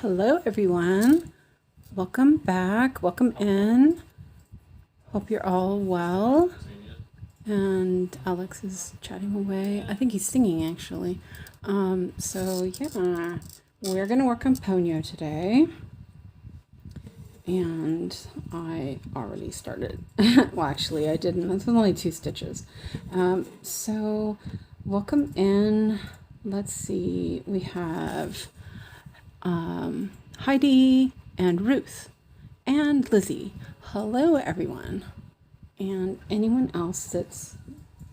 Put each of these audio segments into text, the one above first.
Hello, everyone. Welcome back. Welcome in. Hope you're all well. And Alex is chatting away. I think he's singing, actually. Yeah, we're going to work on Ponyo today. And I already started. Well, actually, I didn't. That's only 2 stitches. So welcome in. Let's see. We have Heidi and Ruth and Lizzie. Hello, everyone. And anyone else that's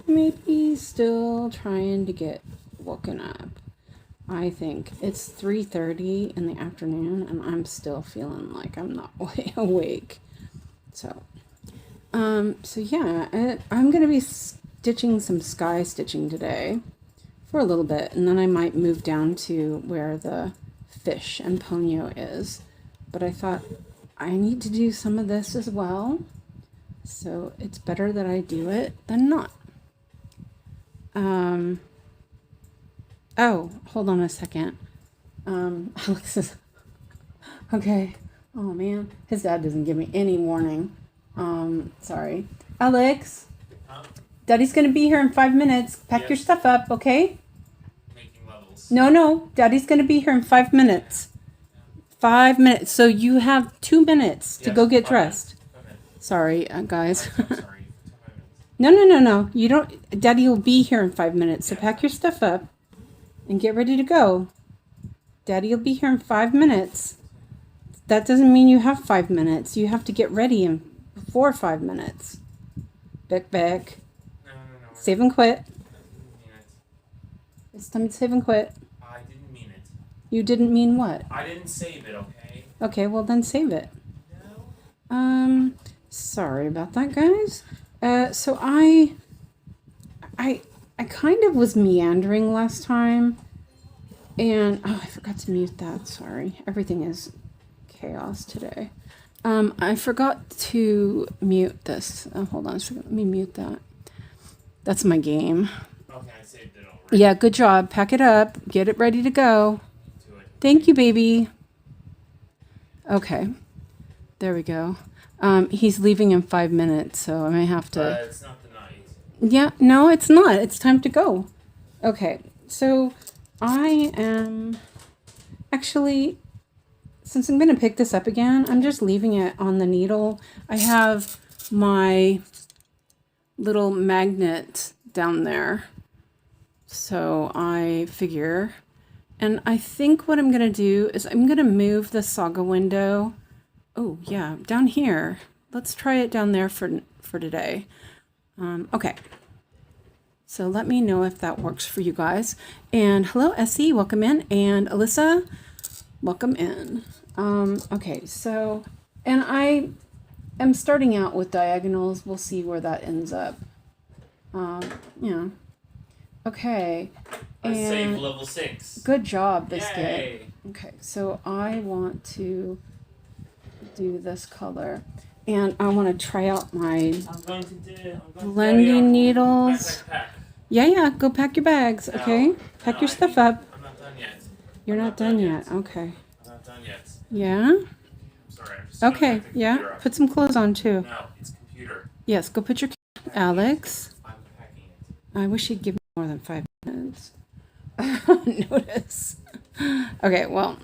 maybe still trying to get woken up. I think it's 3:30 in the afternoon and I'm still feeling like I'm not awake. So yeah, I'm going to be stitching some sky stitching today for a little bit, and then I might move down to where the fish and Ponyo is. But I thought I need to do some of this as well, so it's better that I do it than not. Oh, hold on a second. Alex is okay. Oh man, his dad doesn't give me any warning. Sorry, Alex. Daddy's gonna be here in 5 minutes. Pack your stuff up, okay? Making levels. No. Daddy's gonna be here in 5 minutes. 5 minutes. So you have 2 minutes to go get dressed. Sorry, guys. Sorry. No. You don't. Daddy will be here in 5 minutes. So pack your stuff up and get ready to go. Daddy will be here in 5 minutes. That doesn't mean you have 5 minutes. You have to get ready in before 5 minutes. Back. No. Save and quit. I didn't mean it. It's time to save and quit. I didn't mean it. You didn't mean what? I didn't save it, okay? Okay, well then save it. No. Sorry about that, guys. So I kind of was meandering last time, and I forgot to mute that. Sorry, everything is chaos today. I forgot to mute this. Hold on a second. Let me mute that. That's my game. Okay, I saved it already. Yeah, good job. Pack it up. Get it ready to go. To it. Thank you, baby. Okay, there we go. He's leaving in 5 minutes, so I may have to. It's not the night. Yeah, no, it's not. It's time to go. Okay, so I am actually, since I'm going to pick this up again, I'm just leaving it on the needle. I have my little magnet down there. So I figure, and I think what I'm going to do is I'm going to move the saga window. Oh, yeah, down here. Let's try it down there for today. Okay. So let me know if that works for you guys. And hello, Essie, welcome in. And Alyssa, welcome in. Okay, so, and I am starting out with diagonals. We'll see where that ends up. Yeah. Okay. I saved level 6. Good job, Biscuit. Yay. Okay, so I want to do this color, and I want to try out my blending needles. Pack. Yeah, go pack your bags, okay? Pack your stuff up. I'm not done yet. You're not done yet. Okay. I'm not done yet. Yeah? I'm sorry. I'm just Okay, gonna pack the yeah. computer up. Put some clothes on too. No, it's computer. Yes, go put your Alex. I'm packing it. I wish you'd give me more than 5 minutes. Notice. Okay, well,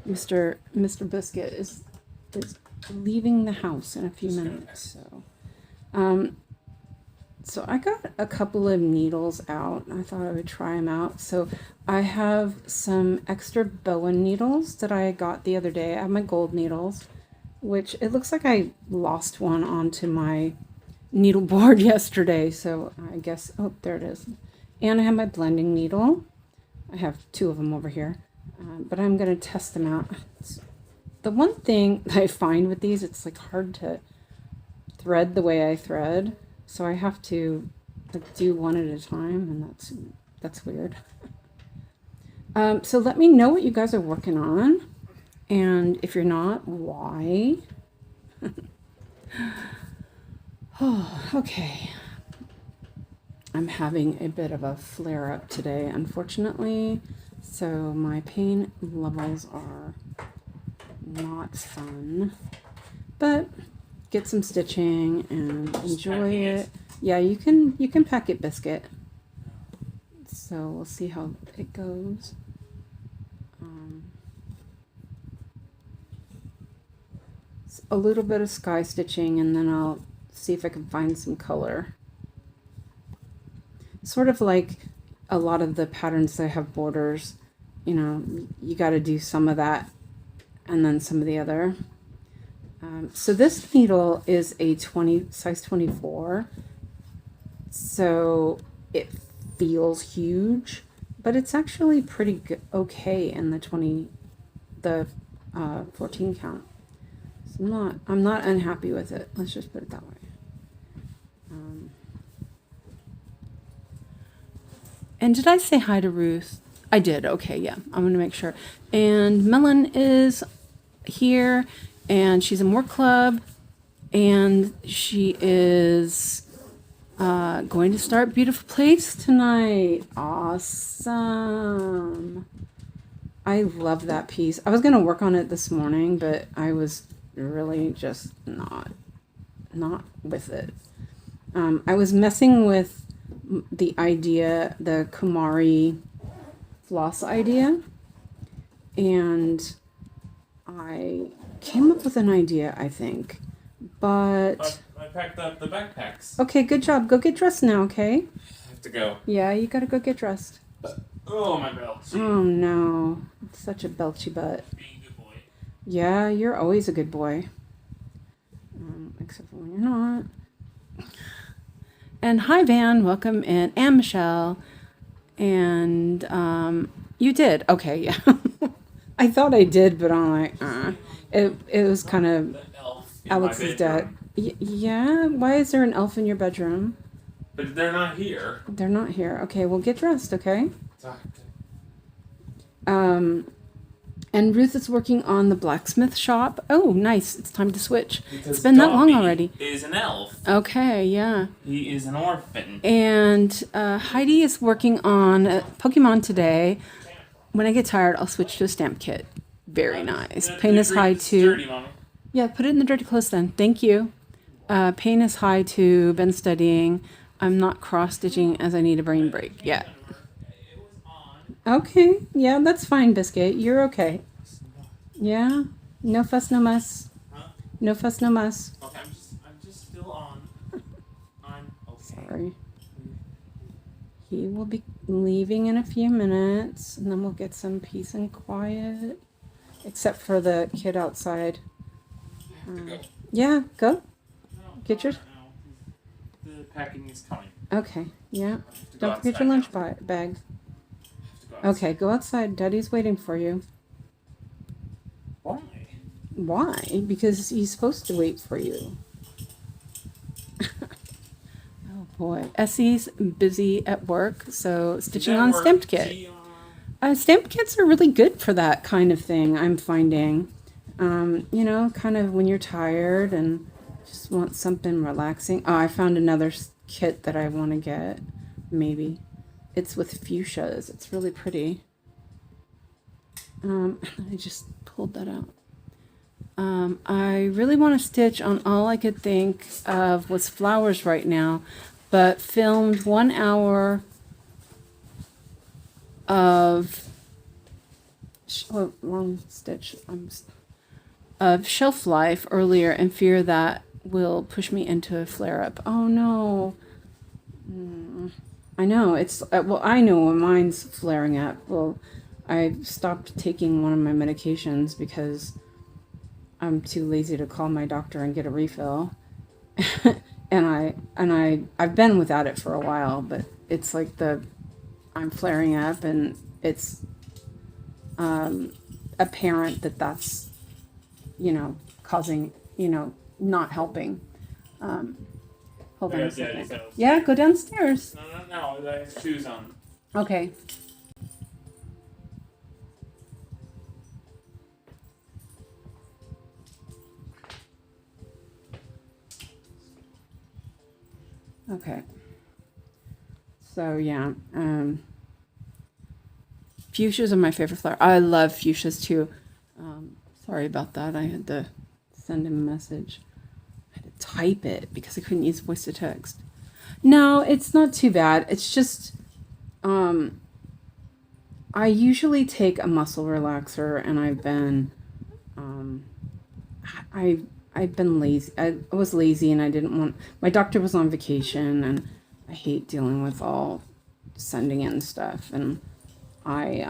Mr. Biscuit is leaving the house in a few minutes, so I got a couple of needles out. I thought I would try them out. So I have some extra Bowen needles that I got the other day. I have my gold needles, which it looks like I lost one onto my needle board yesterday. So I guess, oh, there it is. And I have my blending needle. I have 2 of them over here, but I'm going to test them out. The one thing that I find with these, it's like hard to thread the way I thread. So I have to like do one at a time, and that's weird. So let me know what you guys are working on, and if you're not, why? Oh, okay. I'm having a bit of a flare-up today, unfortunately. So my pain levels are not fun, but get some stitching and enjoy it. Yeah, you can pack it, Biscuit. So we'll see how it goes. A little bit of sky stitching, and then I'll see if I can find some color. Sort of like a lot of the patterns that have borders, you know, you got to do some of that and then some of the other. So this needle is a size 24, so it feels huge, but it's actually pretty good, okay in the 14 count. So I'm not unhappy with it. Let's just put it that way. And did I say hi to Ruth? I did. Okay, yeah. I'm going to make sure. And Melon is here, and she's in work club, and she is going to start Beautiful Place tonight. Awesome. I love that piece. I was going to work on it this morning, but I was really just not with it. I was messing with the idea, the Kumari floss idea, and I came up with an idea, I think, but I packed up the backpacks. Okay, good job. Go get dressed now, okay? I have to go. Yeah, you gotta go get dressed. Oh, my belt. Oh no, it's such a belchy butt. Being a good boy. Yeah, you're always a good boy. Except for when you're not. And hi, Van. Welcome in. And Michelle. And you did. Okay, yeah. I thought I did, but I'm like, It was kind of Alex's dad. Yeah? Why is there an elf in your bedroom? But they're not here. They're not here. Okay, well, get dressed, okay? And Ruth is working on the blacksmith shop. Oh, nice. It's time to switch. Because it's been that long Dobby already. Is an elf. Okay, yeah. He is an orphan. And Heidi is working on Pokemon today. When I get tired, I'll switch to a stamp kit. Very nice. Pain is high too. Dirty, Mommy. Yeah, put it in the dirty clothes then. Thank you. Pain is high too. Been studying. I'm not cross-stitching as I need a brain break yet. Okay. Yeah, that's fine, Biscuit. You're okay. Yeah. No fuss, no muss. Huh? No fuss, no muss. Okay, I'm just still on. I'm okay. Sorry. He will be leaving in a few minutes, and then we'll get some peace and quiet. Except for the kid outside. Go. Yeah, go. No, Get your... no. The packing is coming. Okay, yeah. To go Don't forget outside your lunch now. bag. To go outside. Okay, go outside. Daddy's waiting for you. Why? Why? Because he's supposed to wait for you. Oh boy. Essie's busy at work, so stitching on stamped kit. Stamped kits are really good for that kind of thing, I'm finding. You know, kind of when you're tired and just want something relaxing. Oh, I found another kit that I want to get. Maybe. It's with fuchsias. It's really pretty. I just pulled that out. I really want to stitch on all I could think of was flowers right now, but filmed 1 hour of long stitch of shelf life earlier and fear that will push me into a flare up. Oh no. I know it's well, I know when mine's flaring up. Well, I stopped taking one of my medications because I'm too lazy to call my doctor and get a refill. and I've been without it for a while, but it's like I'm flaring up, and it's apparent that that's, causing, not helping. Hold on a second. Yeah, go downstairs. No, I have shoes on. Okay. Okay. So yeah, Fuchsias are my favorite flower. I love fuchsias too. Sorry about that. I had to send him a message. I had to type it because I couldn't use voice to text. No, it's not too bad. It's just I usually take a muscle relaxer, and I've been lazy. I was lazy, and I didn't want. My doctor was on vacation, and I hate dealing with all sending in stuff, and I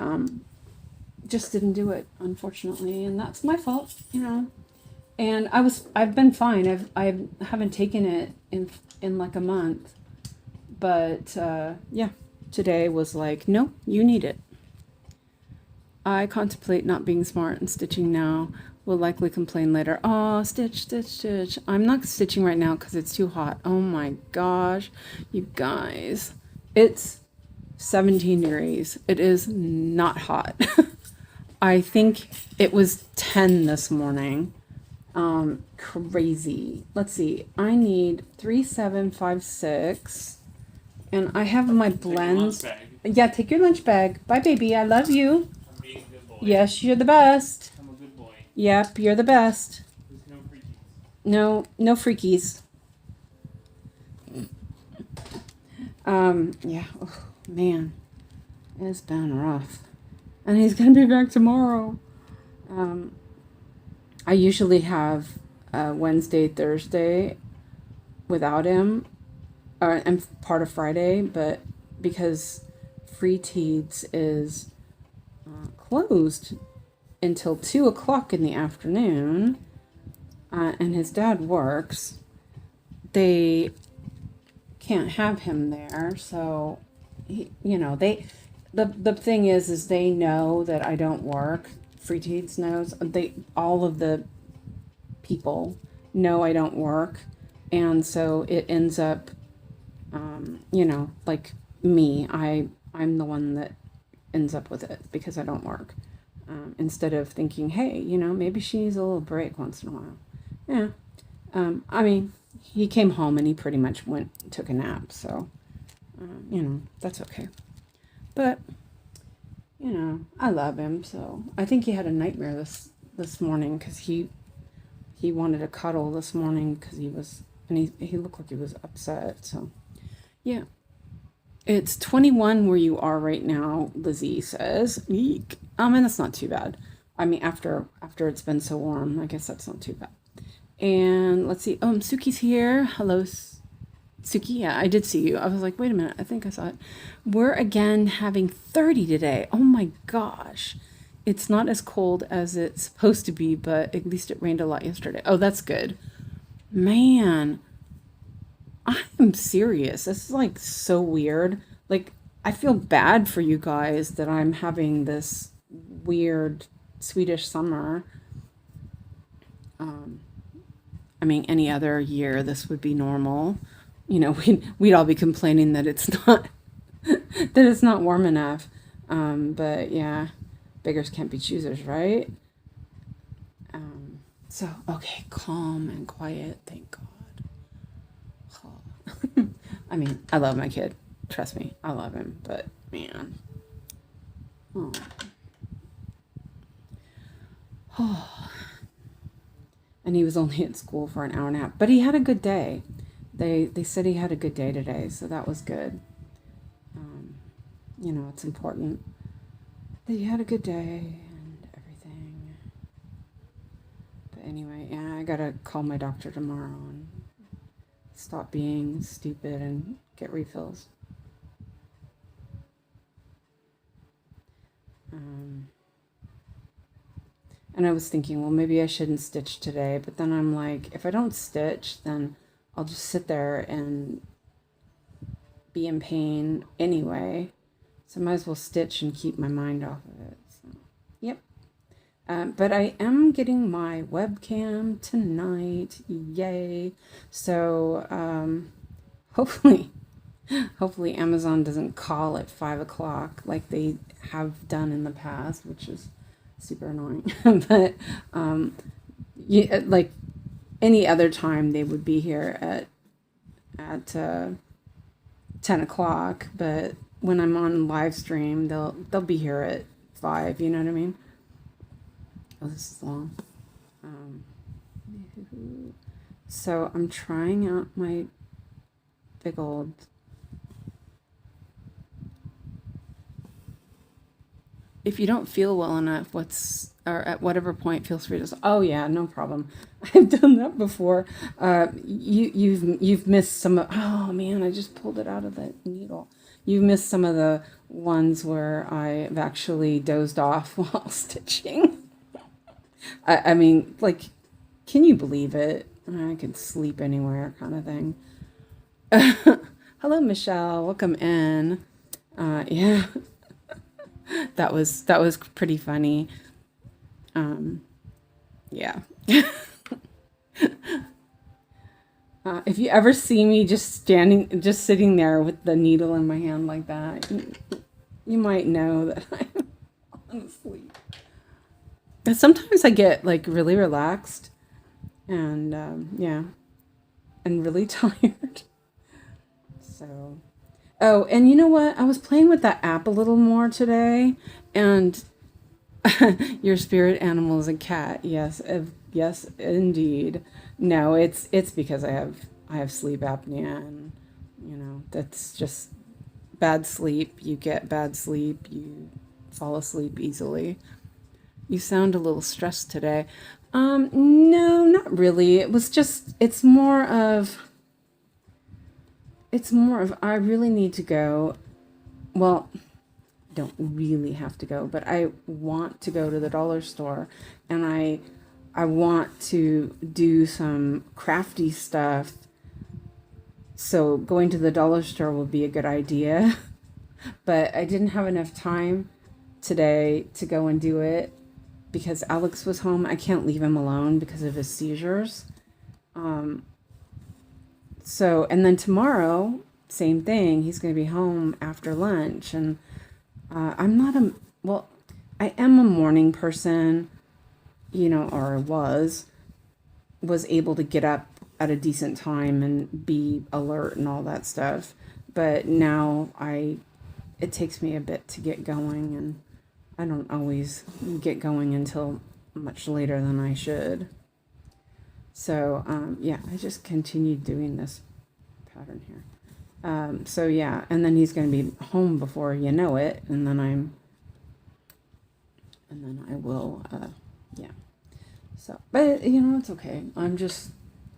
just didn't do it, unfortunately, and that's my fault, And I've been fine. I haven't taken it in like a month, but yeah, today was like, nope, you need it. I contemplate not being smart and stitching now. Will likely complain later. Oh, stitch, stitch, stitch. I'm not stitching right now because it's too hot. Oh my gosh, you guys. It's 17 degrees. It is not hot. I think it was 10 this morning. Crazy. Let's see. I need 3, 7, 5, 6. And I have my blends. Yeah, take your lunch bag. Bye, baby. I love you. I'm being a good boy. Yes, you're the best. I'm a good boy. Yep, you're the best. There's no freakies. No freakies. Yeah. Oh, man. It's been rough. And he's going to be back tomorrow. I usually have Wednesday, Thursday without him. And part of Friday, but because Free Teeds is closed until 2 o'clock in the afternoon, and his dad works, they can't have him there. So, the thing is they know that I don't work. Free Teeds knows. All of the people know I don't work, and so it ends up, like me. I'm the one that ends up with it because I don't work. Instead of thinking, hey, maybe she needs a little break once in a while. Yeah. I mean, he came home and he pretty much took a nap. So, that's okay. But, I love him. So I think he had a nightmare this morning because he wanted a cuddle this morning because he looked like he was upset. So, yeah. It's 21 where you are right now, Lizzie says. Eek. And that's not too bad. I mean, after it's been so warm, I guess that's not too bad. And let's see. Suki's here. Hello, Suki. Yeah, I did see you. I was like, wait a minute. I think I saw it. We're again having 30 today. Oh my gosh. It's not as cold as it's supposed to be, but at least it rained a lot yesterday. Oh, that's good. Man. I'm serious. This is like so weird. Like, I feel bad for you guys that I'm having this weird Swedish summer. I mean, any other year this would be normal. We'd all be complaining that it's not warm enough. But yeah, beggars can't be choosers, right? So okay, calm and quiet. Thank God. I mean, I love my kid. Trust me, I love him. But, man. Oh. And he was only at school for an hour and a half. But he had a good day. They said he had a good day today, so that was good. It's important that he had a good day and everything. But anyway, yeah, I gotta call my doctor tomorrow and stop being stupid and get refills. And I was thinking, well, maybe I shouldn't stitch today. But then I'm like, if I don't stitch, then I'll just sit there and be in pain anyway. So I might as well stitch and keep my mind off of it. So, yep. But I am getting my webcam tonight. Yay. So hopefully Amazon doesn't call at 5 o'clock like they have done in the past, which is super annoying. But like any other time they would be here at 10 o'clock. But when I'm on live stream, they'll be here at 5, you know what I mean? Oh, this is long. So I'm trying out my big old... If you don't feel well enough, or at whatever point, feel free to say, "Oh yeah, no problem." I've done that before. You've missed some of. Oh man, I just pulled it out of the needle. You've missed some of the ones where I've actually dozed off while stitching. I mean, like, can you believe it? I could sleep anywhere, kind of thing. Hello, Michelle. Welcome in. Yeah. That was pretty funny. Yeah. If you ever see me just sitting there with the needle in my hand like that, you might know that I'm falling asleep. But sometimes I get like really relaxed and yeah, and really tired. So. Oh, and you know what? I was playing with that app a little more today, and your spirit animal is a cat. Yes, yes, indeed. No, it's because I have sleep apnea, and you know that's just bad sleep. You get bad sleep. You fall asleep easily. You sound a little stressed today. No, not really. It's more of I really need to go. Well, don't really have to go, but I want to go to the dollar store, and I want to do some crafty stuff. So going to the dollar store will be a good idea. But I didn't have enough time today to go and do it because Alex was home. I can't leave him alone because of his seizures. So, and then tomorrow, same thing. He's going to be home after lunch. And I'm not well, I am a morning person, you know, or was able to get up at a decent time and be alert and all that stuff. But now it takes me a bit to get going, and I don't always get going until much later than I should. So, yeah, I just continued doing this pattern here. So, yeah, and then he's going to be home before you know it, and then I will, yeah. So, but, you know, it's okay.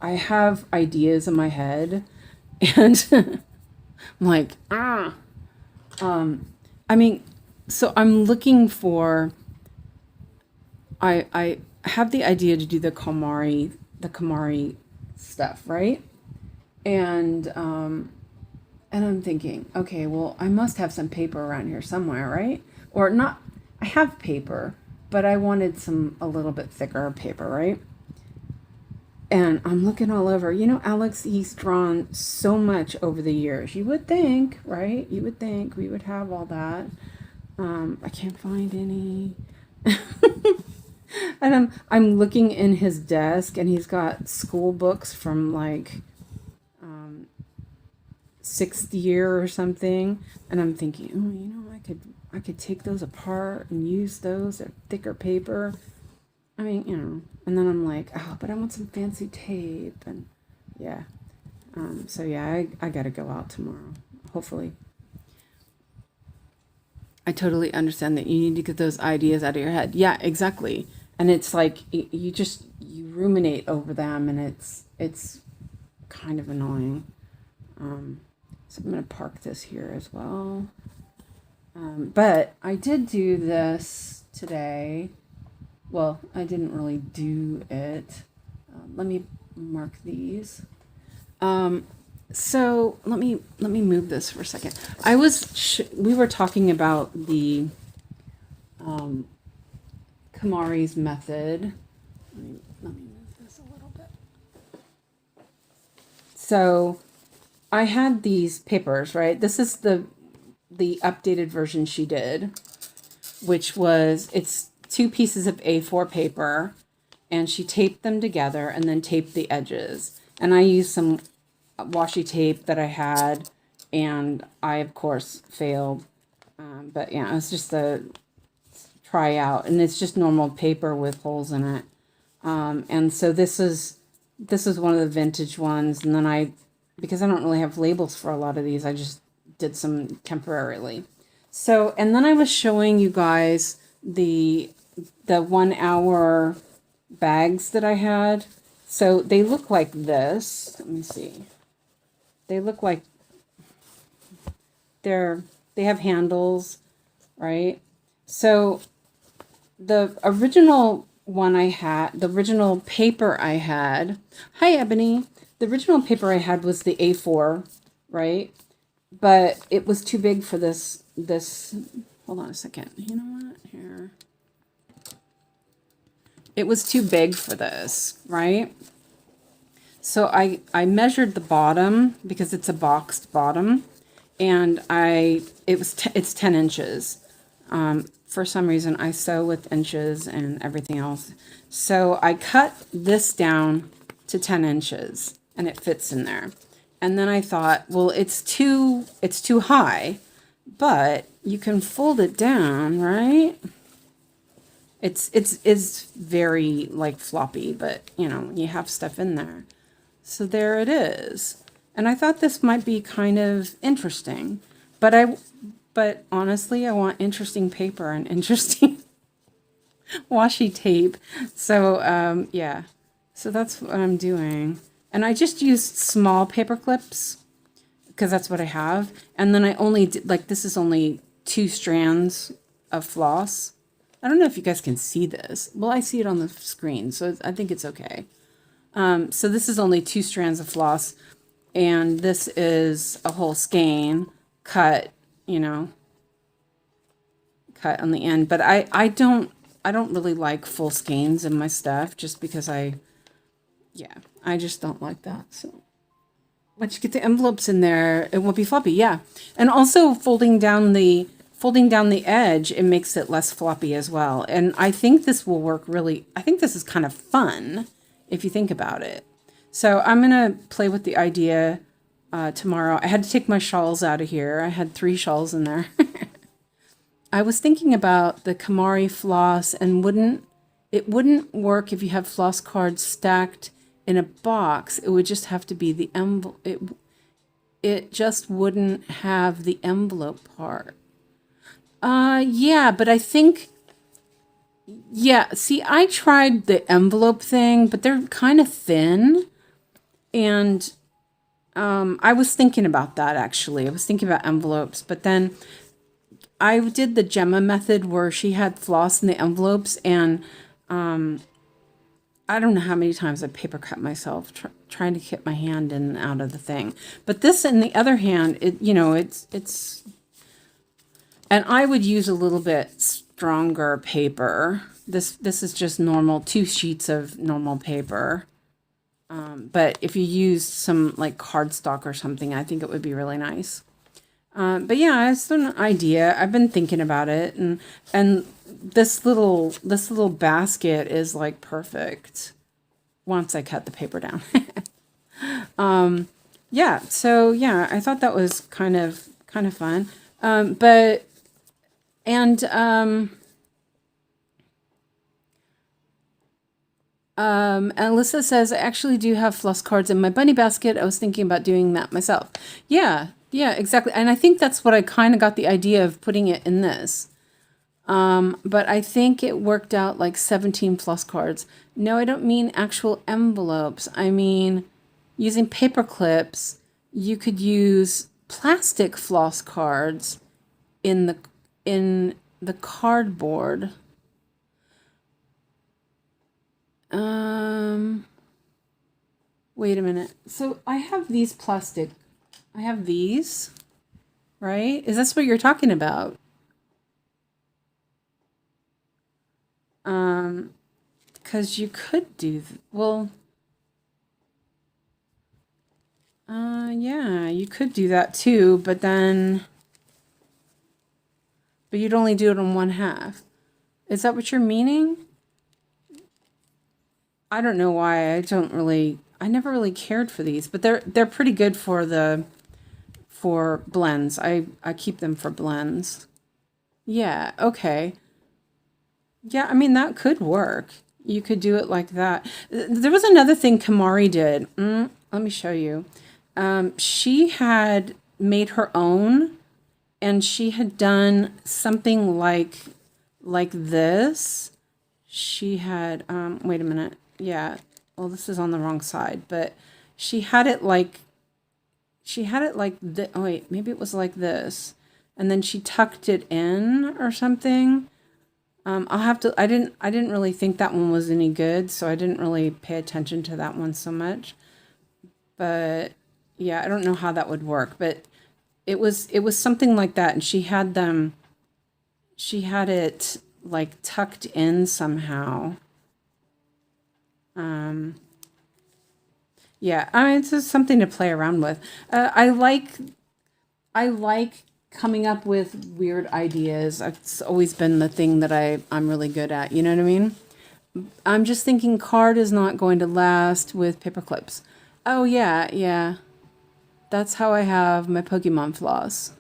I have ideas in my head, and I'm like, I mean, so I'm looking for, I have the idea to do the Kamari stuff, right? And I'm thinking, okay, well, I must have some paper around here somewhere, right? Or not, I have paper, but I wanted a little bit thicker paper, right? And I'm looking all over. You know, Alex, he's drawn so much over the years. You would think, right? You would think we would have all that. I can't find any. And I'm looking in his desk, and he's got school books from like 6th year or something. And I'm thinking, oh, you know, I could take those apart and use those. They're thicker paper. I mean, you know. And then I'm like, oh, but I want some fancy tape, and yeah. So yeah, I gotta go out tomorrow, hopefully. I totally understand that you need to get those ideas out of your head. Yeah, exactly. And it's like you ruminate over them, and it's kind of annoying. So I'm gonna park this here as well. But I did do this today. Well, I didn't really do it. Let me mark these. So let me move this for a second. We were talking about the Kamari's method. Let me move this a little bit. So I had these papers, right? This is the updated version she did, which was it's 2 pieces of A4 paper, and she taped them together and then taped the edges. And I used some washi tape that I had, and I of course failed. But yeah, it was just try out, and it's just normal paper with holes in it. And so this is one of the vintage ones, and then because I don't really have labels for a lot of these, I just did some temporarily. So, and then I was showing you guys the 1 hour bags that I had. So they look like this. Let me see. They look like they have handles, right? So the original one I had, the original paper I had, hi Ebony, the original paper I had was the A4, right? But it was too big for this, hold on a second. You know what? Here. It was too big for this, right? So I measured the bottom because it's a boxed bottom, and it's 10 inches. For some reason I sew with inches and everything else. So I cut this down to 10 inches and it fits in there. And then I thought, well, it's too high, but you can fold it down, right? It's very like floppy, but you know, you have stuff in there. So there it is. And I thought this might be kind of interesting, but honestly, I want interesting paper and interesting washi tape. So, yeah, so that's what I'm doing. And I just used small paper clips because that's what I have. And then I only did, like, this is only 2 strands of floss. I don't know if you guys can see this. Well, I see it on the screen, so I think it's okay. So this is only 2 strands of floss, and this is a whole skein cut, you know, cut on the end. But I don't really like full skeins in my stuff, just because I just don't like that. So once you get the envelopes in there, it won't be floppy. Yeah. And also folding down the edge, it makes it less floppy as well. And I think this will work really, I think this is kind of fun if you think about it. So I'm going to play with the idea tomorrow. I had to take my shawls out of here. I had 3 shawls in there. I was thinking about the Kamari floss, and it wouldn't work if you have floss cards stacked in a box. It would just have to be the envelope. It just wouldn't have the envelope part. Yeah, but I think, yeah, see, I tried the envelope thing, but they're kind of thin. And I was thinking about that, actually. I was thinking about envelopes, but then I did the Gemma method where she had floss in the envelopes, and I don't know how many times I paper cut myself trying to get my hand in and out of the thing. But this, on the other hand, it's, and I would use a little bit stronger paper. This is just normal, 2 sheets of normal paper. But if you use some like cardstock or something, I think it would be really nice. But yeah, it's an idea. I've been thinking about it, and this little basket is like perfect once I cut the paper down. Yeah, so yeah, I thought that was kind of fun. Alyssa says, I actually do have floss cards in my bunny basket. I was thinking about doing that myself. Yeah, exactly. And I think that's what I kind of got the idea of putting it in this. But I think it worked out like 17 floss cards. No, I don't mean actual envelopes. I mean, using paper clips, you could use plastic floss cards in the cardboard. Wait a minute. So I have these plastic. I have these, right? Is this what you're talking about? Because you could do, yeah, you could do that too, but you'd only do it on 1/2. Is that what you're meaning? I don't know why. I never really cared for these, but they're pretty good for blends. I keep them for blends. Yeah, okay. Yeah, I mean, that could work. You could do it like that. There was another thing Kamari did. Let me show you. She had made her own, and she had done something like this. She had, wait a minute. Yeah. Well, this is on the wrong side, but she had it like, oh wait, maybe it was like this. And then she tucked it in or something. I'll have to, I didn't really think that one was any good, so I didn't really pay attention to that one so much. But yeah, I don't know how that would work, but it was something like that. And she had it like tucked in somehow. Yeah, I mean, it's just something to play around with. I like coming up with weird ideas. It's always been the thing that I'm really good at. You know what I mean? I'm just thinking card is not going to last with paper clips. Oh yeah, yeah. That's how I have my Pokemon floss.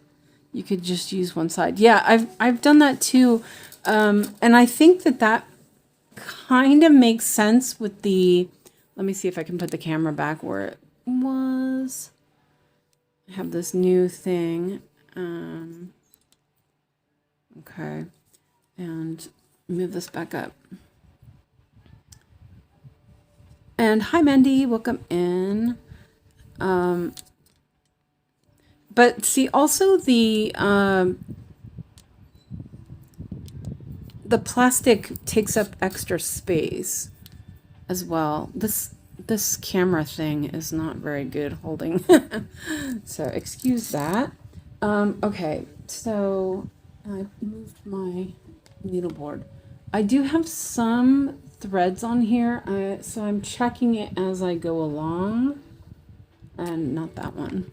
You could just use one side. Yeah, I've done that too. And I think that kind of makes sense with the, let me see if I can put the camera back where it was. I have this new thing. Okay. And move this back up. And hi, Mandy. Welcome in. But see, also the plastic takes up extra space as well. This camera thing is not very good holding. So excuse that. Okay, so I moved my needleboard. I do have some threads on here, so I'm checking it as I go along. And not that one.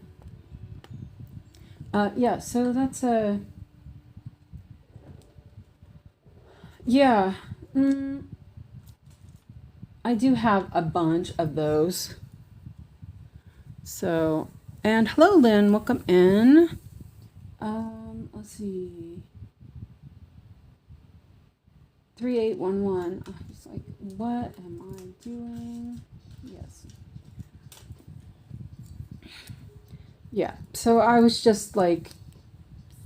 Yeah, so that's a... Yeah. I do have a bunch of those. So, and hello, Lynn. Welcome in. Let's see. 3811. I'm just like, what am I doing? Yes. Yeah. So I was just like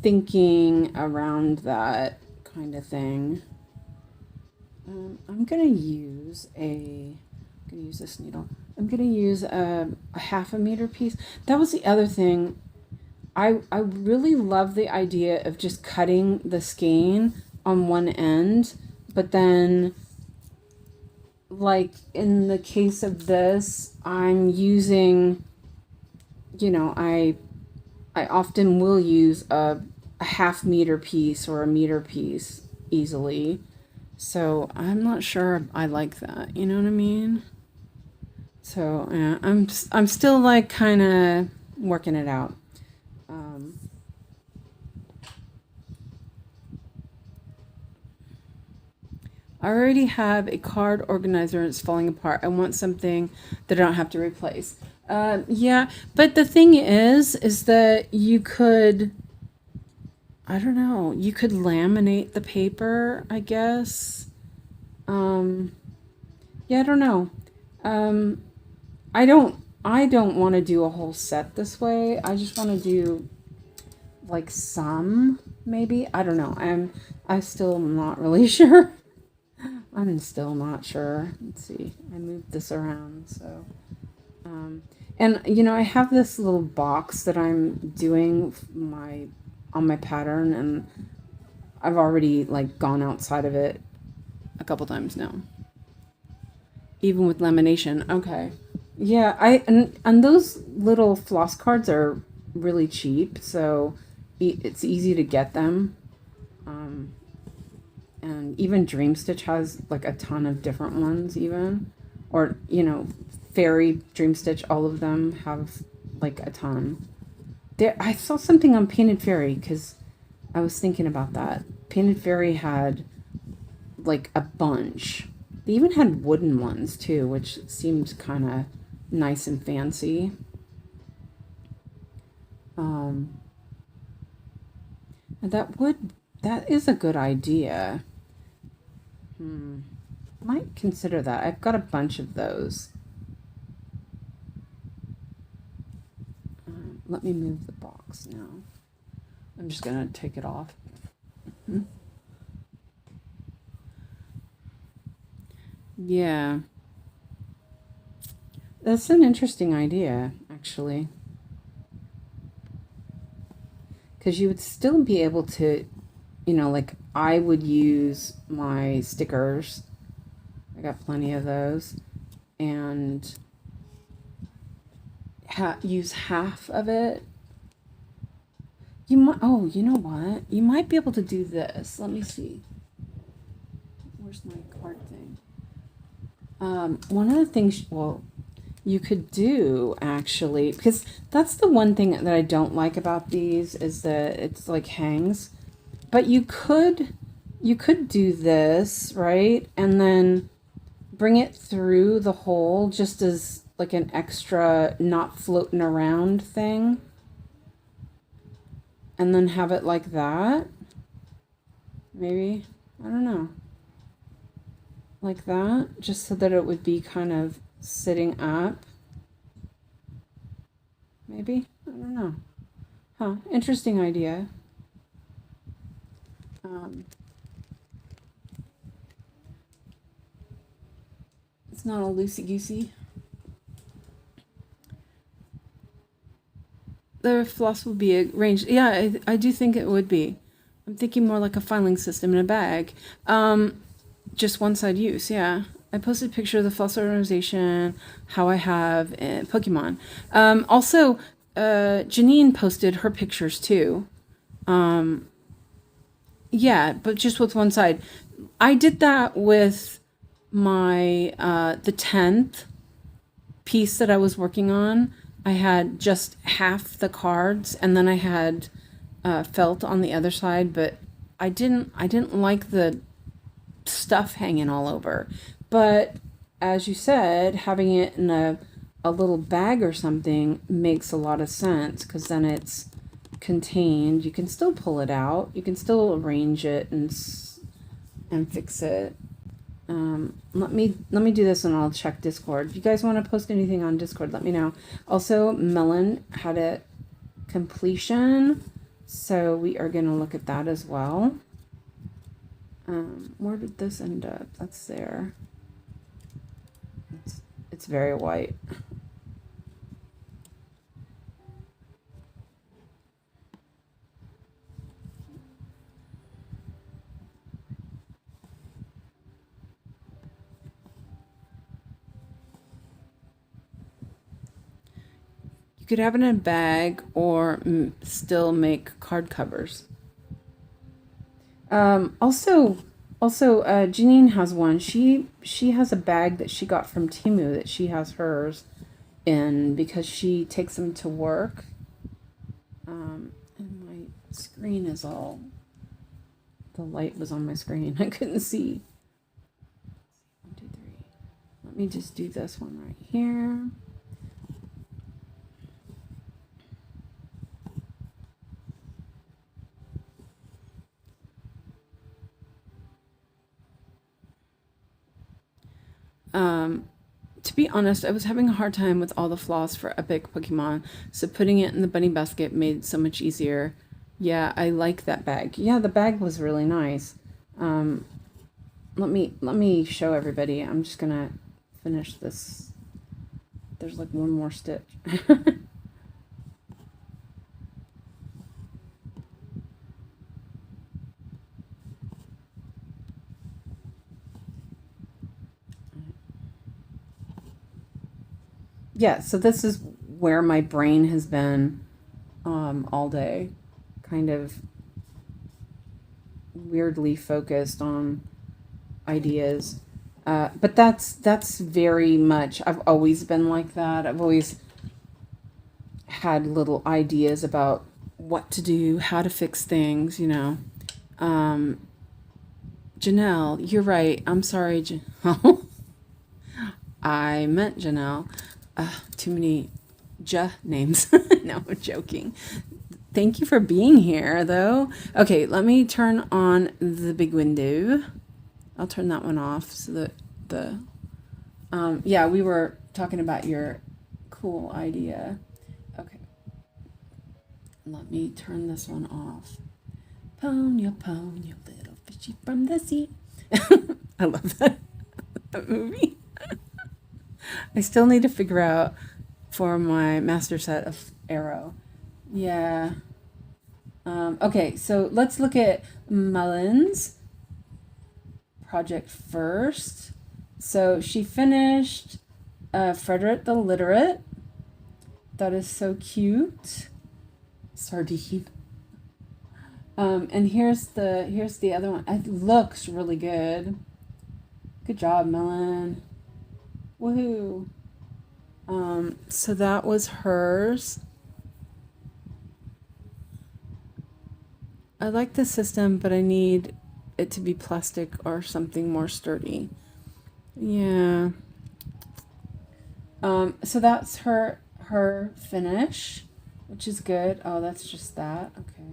thinking around that kind of thing. I'm gonna use this needle. I'm gonna use a 1/2 meter piece. That was the other thing. I really love the idea of just cutting the skein on one end, but then, like in the case of this, I'm using, I often will use a 1/2 meter piece or a meter piece easily. So I'm not sure I like that. You know what I mean? So yeah, I'm still like kind of working it out. I already have a card organizer and it's falling apart. I want something that I don't have to replace. Yeah, but the thing is that you could, I don't know, you could laminate the paper, I guess. Yeah, I don't know. I don't want to do a whole set this way. I just want to do like some, maybe. I don't know. I'm still not really sure. I'm still not sure. Let's see. I moved this around, so. And I have this little box that I'm doing on my pattern, and I've already like gone outside of it a couple times now. Even with lamination. Okay. Yeah, and those little floss cards are really cheap, so it's easy to get them. And even Dream Stitch has like a ton of different ones, even, or Fairy, Dream Stitch, all of them have like a ton. I saw something on Painted Fairy because I was thinking about that. Painted Fairy had like a bunch. They even had wooden ones too, which seemed kind of nice and fancy. And that is a good idea. Might consider that. I've got a bunch of those. Let me move the box now. I'm just going to take it off. Yeah. That's an interesting idea, actually. Because you would still be able to, you know, like I would use my stickers. I got plenty of those. And use half of it. You might, oh, you know what? You might be able to do this. Let me see. Where's my card thing? One of the things, well, you could do actually, because that's the one thing that I don't like about these is that it's like hangs. But you could do this, right? And then bring it through the hole just as like an extra not floating around thing. And then have it like that. Maybe, I don't know. Like that, just so that it would be kind of sitting up. Maybe, I don't know. Huh, interesting idea. It's not a loosey-goosey. The floss will be arranged. Yeah, I do think it would be. I'm thinking more like a filing system in a bag. Just one-side use, yeah. I posted a picture of the floss organization, how I have Pokemon. Also, Janine posted her pictures too. Yeah, but just with one side. I did that with my the 10th piece that I was working on. I had just half the cards, and then I had felt on the other side, but I didn't like the stuff hanging all over. But as you said, having it in a little bag or something makes a lot of sense, because then it's contained. You can still pull it out. You can still arrange it and fix it. Let me do this and I'll check Discord. If you guys want to post anything on Discord, let me know. Also, Melon had a completion, so we are going to look at that as well. Where did this end up? That's there. It's very white. You could have it in a bag or still make card covers. Also, Janine has one. She has a bag that she got from Temu that she has hers in because she takes them to work. And my screen is all, the light was on my screen. I couldn't see. 1, 2, 3. Let me just do this one right here. To be honest, I was having a hard time with all the floss for epic Pokemon, so putting it in the bunny basket made it so much easier. Yeah, I like that bag. Yeah, the bag was really nice. Let me show everybody. I'm just gonna finish this. There's like one more stitch. Yeah, so this is where my brain has been all day, kind of weirdly focused on ideas. But that's very much, I've always been like that. I've always had little ideas about what to do, how to fix things, you know. Janelle, you're right. I'm sorry, Janelle. I meant Janelle. Too many names. No, I'm joking. Thank you for being here, though. Okay, let me turn on the big window. I'll turn that one off so that yeah, we were talking about your cool idea. Okay. Let me turn this one off. Ponyo, Ponyo, little fishy from the sea. I love that movie. I still need to figure out for my master set of Airo. Yeah. Okay, so let's look at Mullen's project first. So she finished Frederick the Literate. That is so cute. Sardine. And here's the other one. It looks really good. Good job, Melon. Woohoo. So that was hers. I like the system, but I need it to be plastic or something more sturdy. Yeah. So that's her finish, which is good. Oh, that's just that. Okay.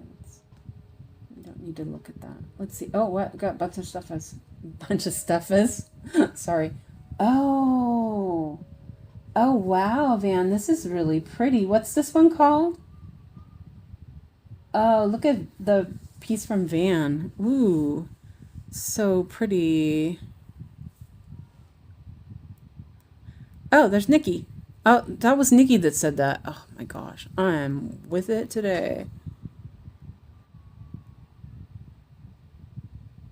We don't need to look at that. Let's see. Oh, what? We got a bunch of stuffers. Sorry. Oh. Oh, wow, Van. This is really pretty. What's this one called? Oh, look at the piece from Van. Ooh. So pretty. Oh, there's Nikki. Oh, that was Nikki that said that. Oh my gosh. I'm with it today.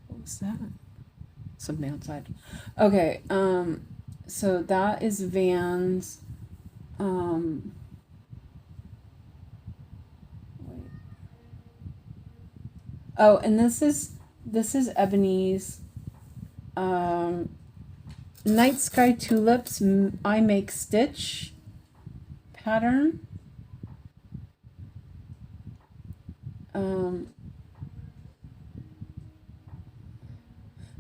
What was that? Something outside. Okay, so that is Van's wait. Oh, and this is Ebony's Night Sky Tulips I Make Stitch pattern.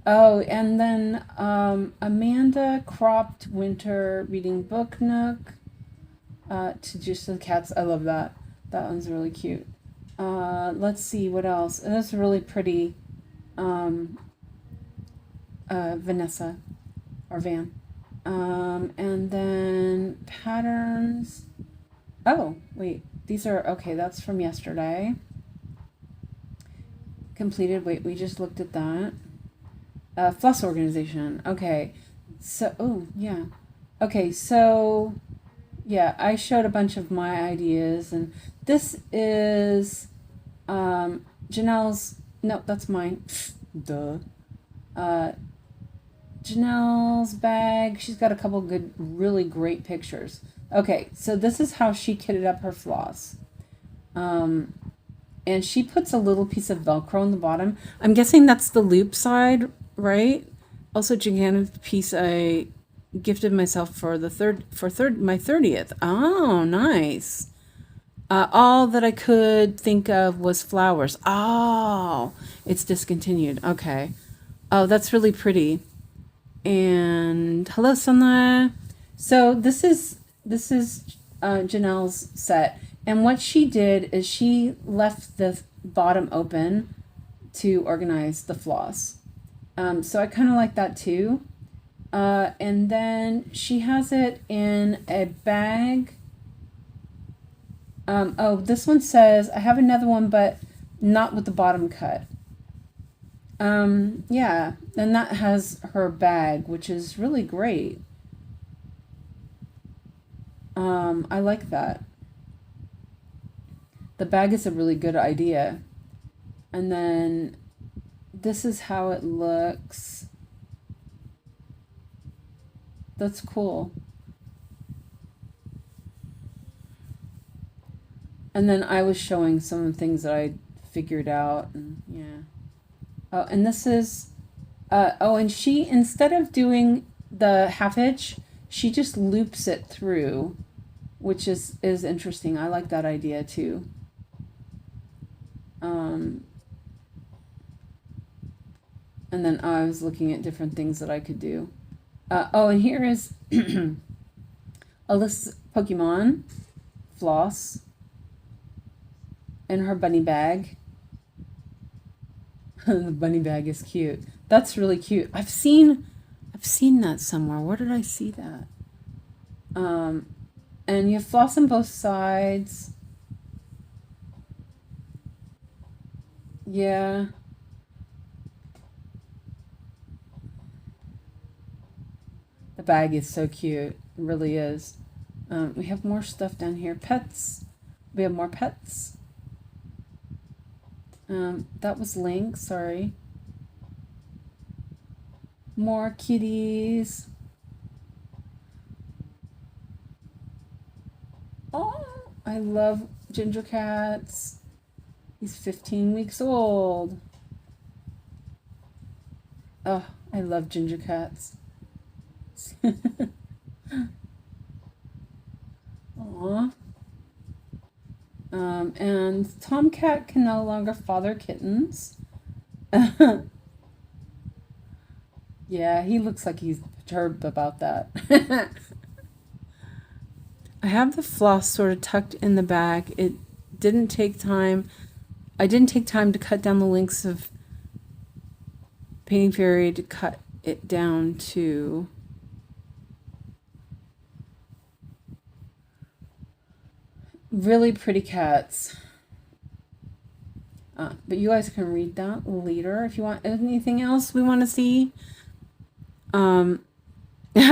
Oh, and then Amanda cropped winter reading book nook to just the cats. I love that. That one's really cute. Let's see what else. And that's really pretty. Vanessa or Van. And then patterns. Oh, wait. These are okay. That's from yesterday. Completed. Wait, we just looked at that. Floss organization. Okay. So, oh, yeah. Okay, so, yeah, I showed a bunch of my ideas, and this is Janelle's, no, that's mine. Duh. Janelle's bag. She's got a couple good, really great pictures. Okay, so this is how she kitted up her floss. And she puts a little piece of Velcro on the bottom. I'm guessing that's the loop side, right? Also, gigantic piece I gifted myself for my 30th. Oh, nice. All that I could think of was flowers. Oh, it's discontinued. Okay. Oh, that's really pretty. And hello, Sunla. So this is Janelle's set. And what she did is she left the bottom open to organize the floss. So I kind of like that too. And then she has it in a bag. Oh, this one says, I have another one, but not with the bottom cut. Yeah, and that has her bag, which is really great. I like that. The bag is a really good idea. And then this is how it looks. That's cool. And then I was showing some of the things that I figured out, and yeah. Oh, and this is, oh, and she, instead of doing the half hitch, she just loops it through, which is interesting. I like that idea too. And then I was looking at different things that I could do. Oh, and here is Alyssa Pokemon floss in her bunny bag. The bunny bag is cute. That's really cute. I've seen that somewhere. Where did I see that? And you have floss on both sides. Yeah. The bag is so cute. It really is. We have more stuff down here. Pets. We have more pets. That was Link. Sorry. More kitties. Oh, I love Ginger Cats. He's 15 weeks old. Oh, I love Ginger Cats. Aw. And Tomcat can no longer father kittens. Yeah, he looks like he's perturbed about that. I have the floss sort of tucked in the bag. It didn't take time. I didn't take time to cut down the lengths of Painting Fairy to cut it down to really pretty cats. But you guys can read that later if you want anything else we want to see. How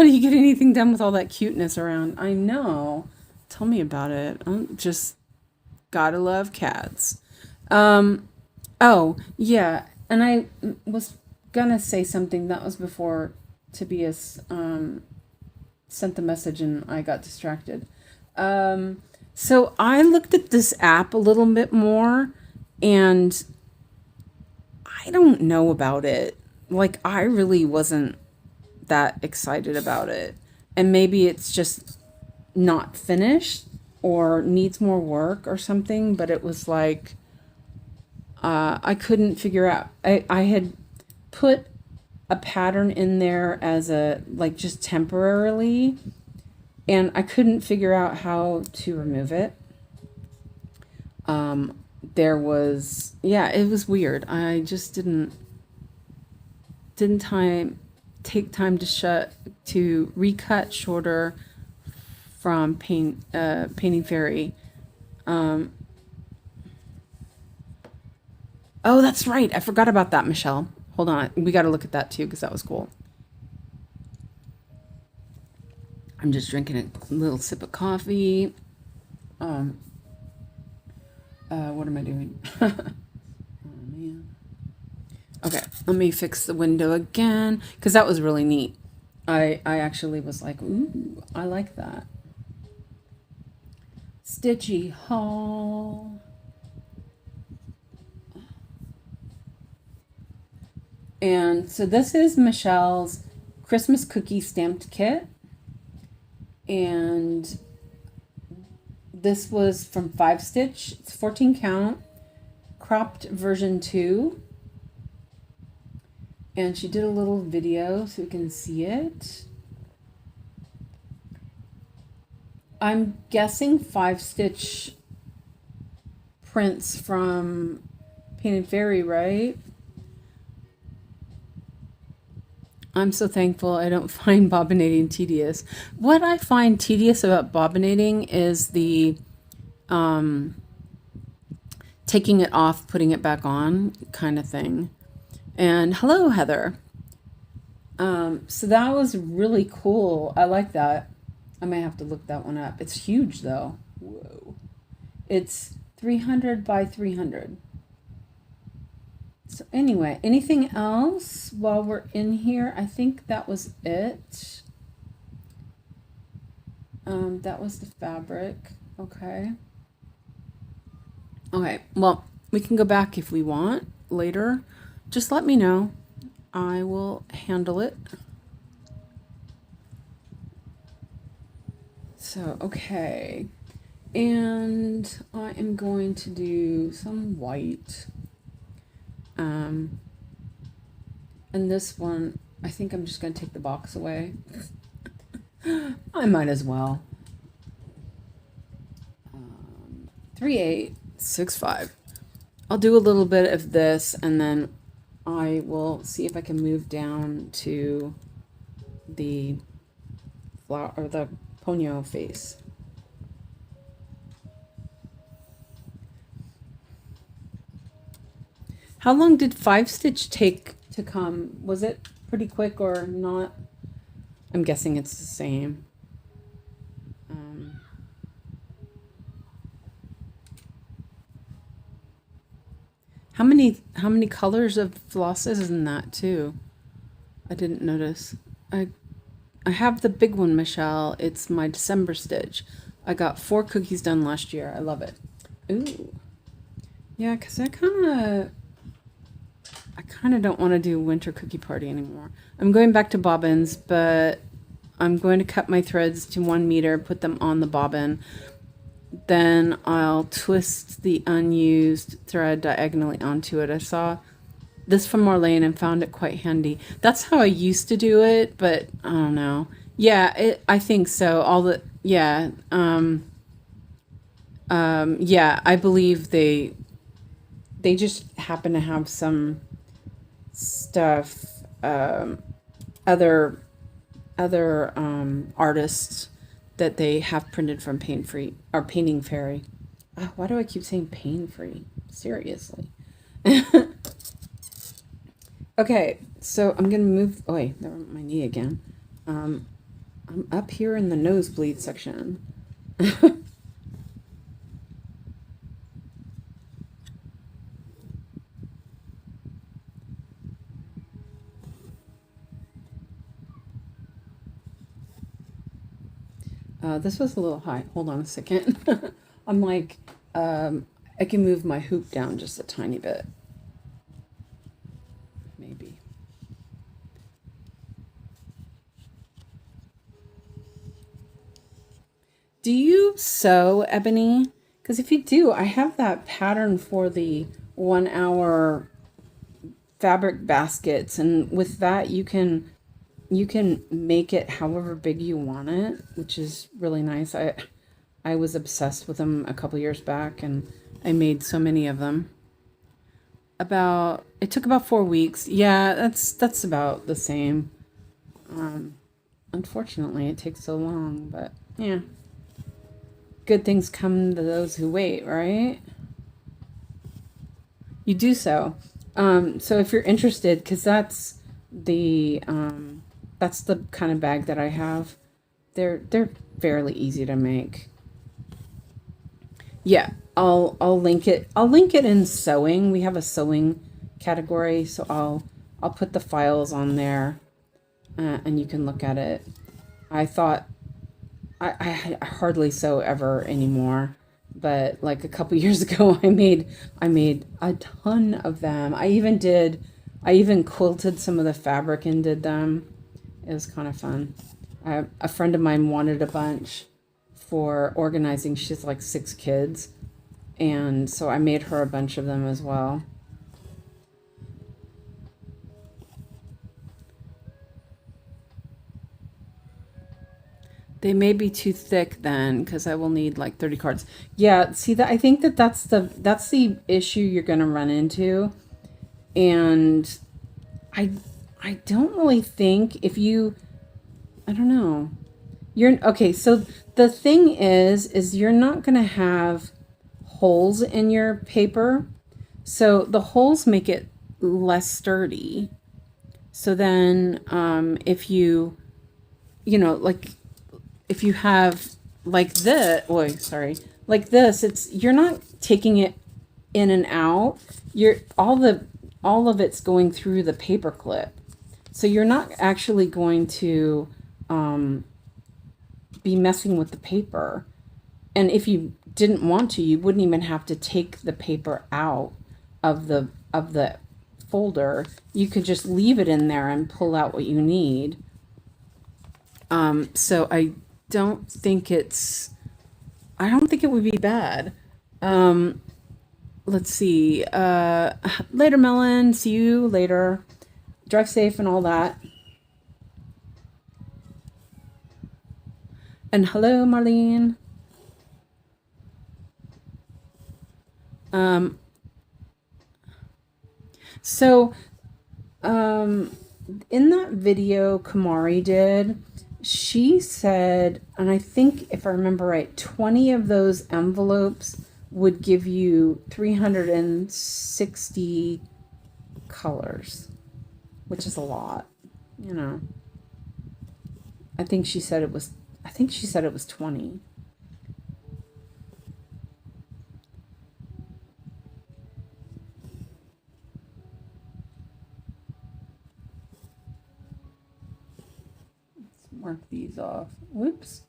do you get anything done with all that cuteness around? I know. Tell me about it. Just gotta love cats. Oh, yeah. And I was gonna say something that was before Tobias sent the message and I got distracted. So I looked at this app a little bit more and I don't know about it. Like, I really wasn't that excited about it. And maybe it's just not finished or needs more work or something, but it was like, I couldn't figure out. I had put a pattern in there as a, like, just temporarily, and I couldn't figure out how to remove it. There was, yeah, it was weird. I just didn't take time to recut shorter from Painting Fairy. Oh, that's right. I forgot about that, Michelle. Hold on. We got to look at that too because that was cool. I'm just drinking a little sip of coffee. What am I doing? Oh, man. Okay, let me fix the window again because that was really neat. I actually was like, ooh, I like that. Stitchy haul. And so this is Michelle's Christmas cookie stamped kit. And this was from 5 Stitch. It's 14 count, cropped version 2. And she did a little video so you can see it. I'm guessing 5 Stitch prints from Painted Fairy, right? I'm so thankful I don't find bobbinating tedious. What I find tedious about bobbinating is the taking it off, putting it back on kind of thing. And hello, Heather. So that was really cool. I like that. I might have to look that one up. It's huge though. Whoa. It's 300 by 300. So anyway, anything else while we're in here? I think that was it. That was the fabric. Okay. Okay, well, we can go back if we want later. Just let me know. I will handle it. So, okay. And I am going to do some white. And this one, I think I'm just going to take the box away. I might as well. 3865. I'll do a little bit of this and then I will see if I can move down to the flower or the Ponyo face. How long did 5-stitch take to come? Was it pretty quick or not? I'm guessing it's the same. How many colors of flosses is in that too? I didn't notice. I have the big one, Michelle. It's my December stitch. I got 4 cookies done last year. I love it. Ooh. Yeah, because I kind of don't want to do winter cookie party anymore. I'm going back to bobbins, but I'm going to cut my threads to 1 meter, put them on the bobbin. Then I'll twist the unused thread diagonally onto it. I saw this from Marlene and found it quite handy. That's how I used to do it, but I don't know. Yeah, I think so. Yeah, I believe they just happen to have some stuff, other artists that they have printed from Pain Free or Painting Fairy. Why do I keep saying Pain Free? Seriously. Okay, so I'm gonna move. Oh wait, that went my knee again. I'm up here in the nosebleed section. This was a little high. Hold on a second. I'm like, I can move my hoop down just a tiny bit. Maybe. Do you sew, Ebony? Because if you do, I have that pattern for the 1 hour fabric baskets. And with that, you can make it however big you want it, which is really nice. I was obsessed with them a couple years back, and I made so many of them. It took about 4 weeks. Yeah, that's about the same. Unfortunately, it takes so long, but yeah. Good things come to those who wait, right? You do so. So if you're interested, because that's the kind of bag that I have. They're fairly easy to make. Yeah, I'll link it. I'll link it in sewing. We have a sewing category, so I'll put the files on there, and you can look at it. I thought I hardly sew ever anymore, but like a couple years ago, I made a ton of them. I even quilted some of the fabric and did them. It was kind of fun. A friend of mine wanted a bunch for organizing. She has like 6 kids, and so I made her a bunch of them as well. They may be too thick then, because I will need like 30 cards. Yeah, see that I think that's the issue you're going to run into, and I don't really think if you, I don't know. Okay, so the thing is you're not going to have holes in your paper. So the holes make it less sturdy. So then if you like if you have like this, like this, you're not taking it in and out. All of it's going through the paper clip. So you're not actually going to be messing with the paper. And if you didn't want to, you wouldn't even have to take the paper out of the folder. You could just leave it in there and pull out what you need. So I don't think it would be bad. Let's see. Later, Melon. See you later. Drive safe and all that. And hello, Marlene. So in that video Kamari did, she said, and I think if I remember right, 20 of those envelopes would give you 360 colors, which is a lot, you know. I think she said it was 20. Let's mark these off. Whoops.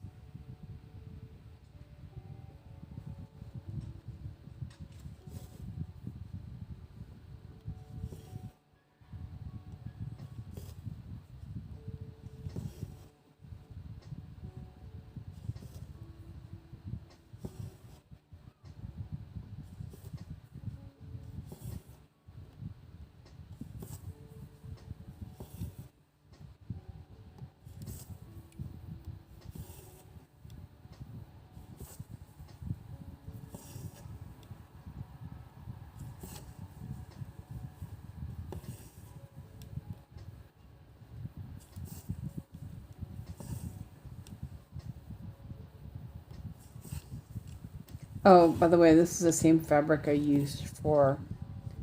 Oh, by the way, this is the same fabric I used for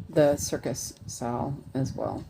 the circus style as well.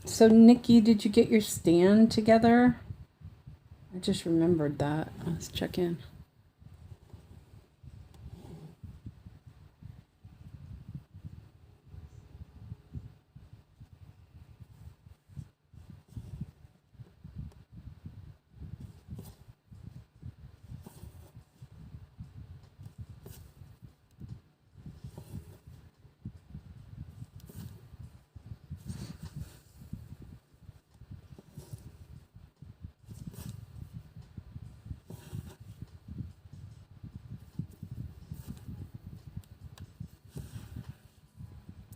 So, Nikki, did you get your stand together? I just remembered that. Let's check in.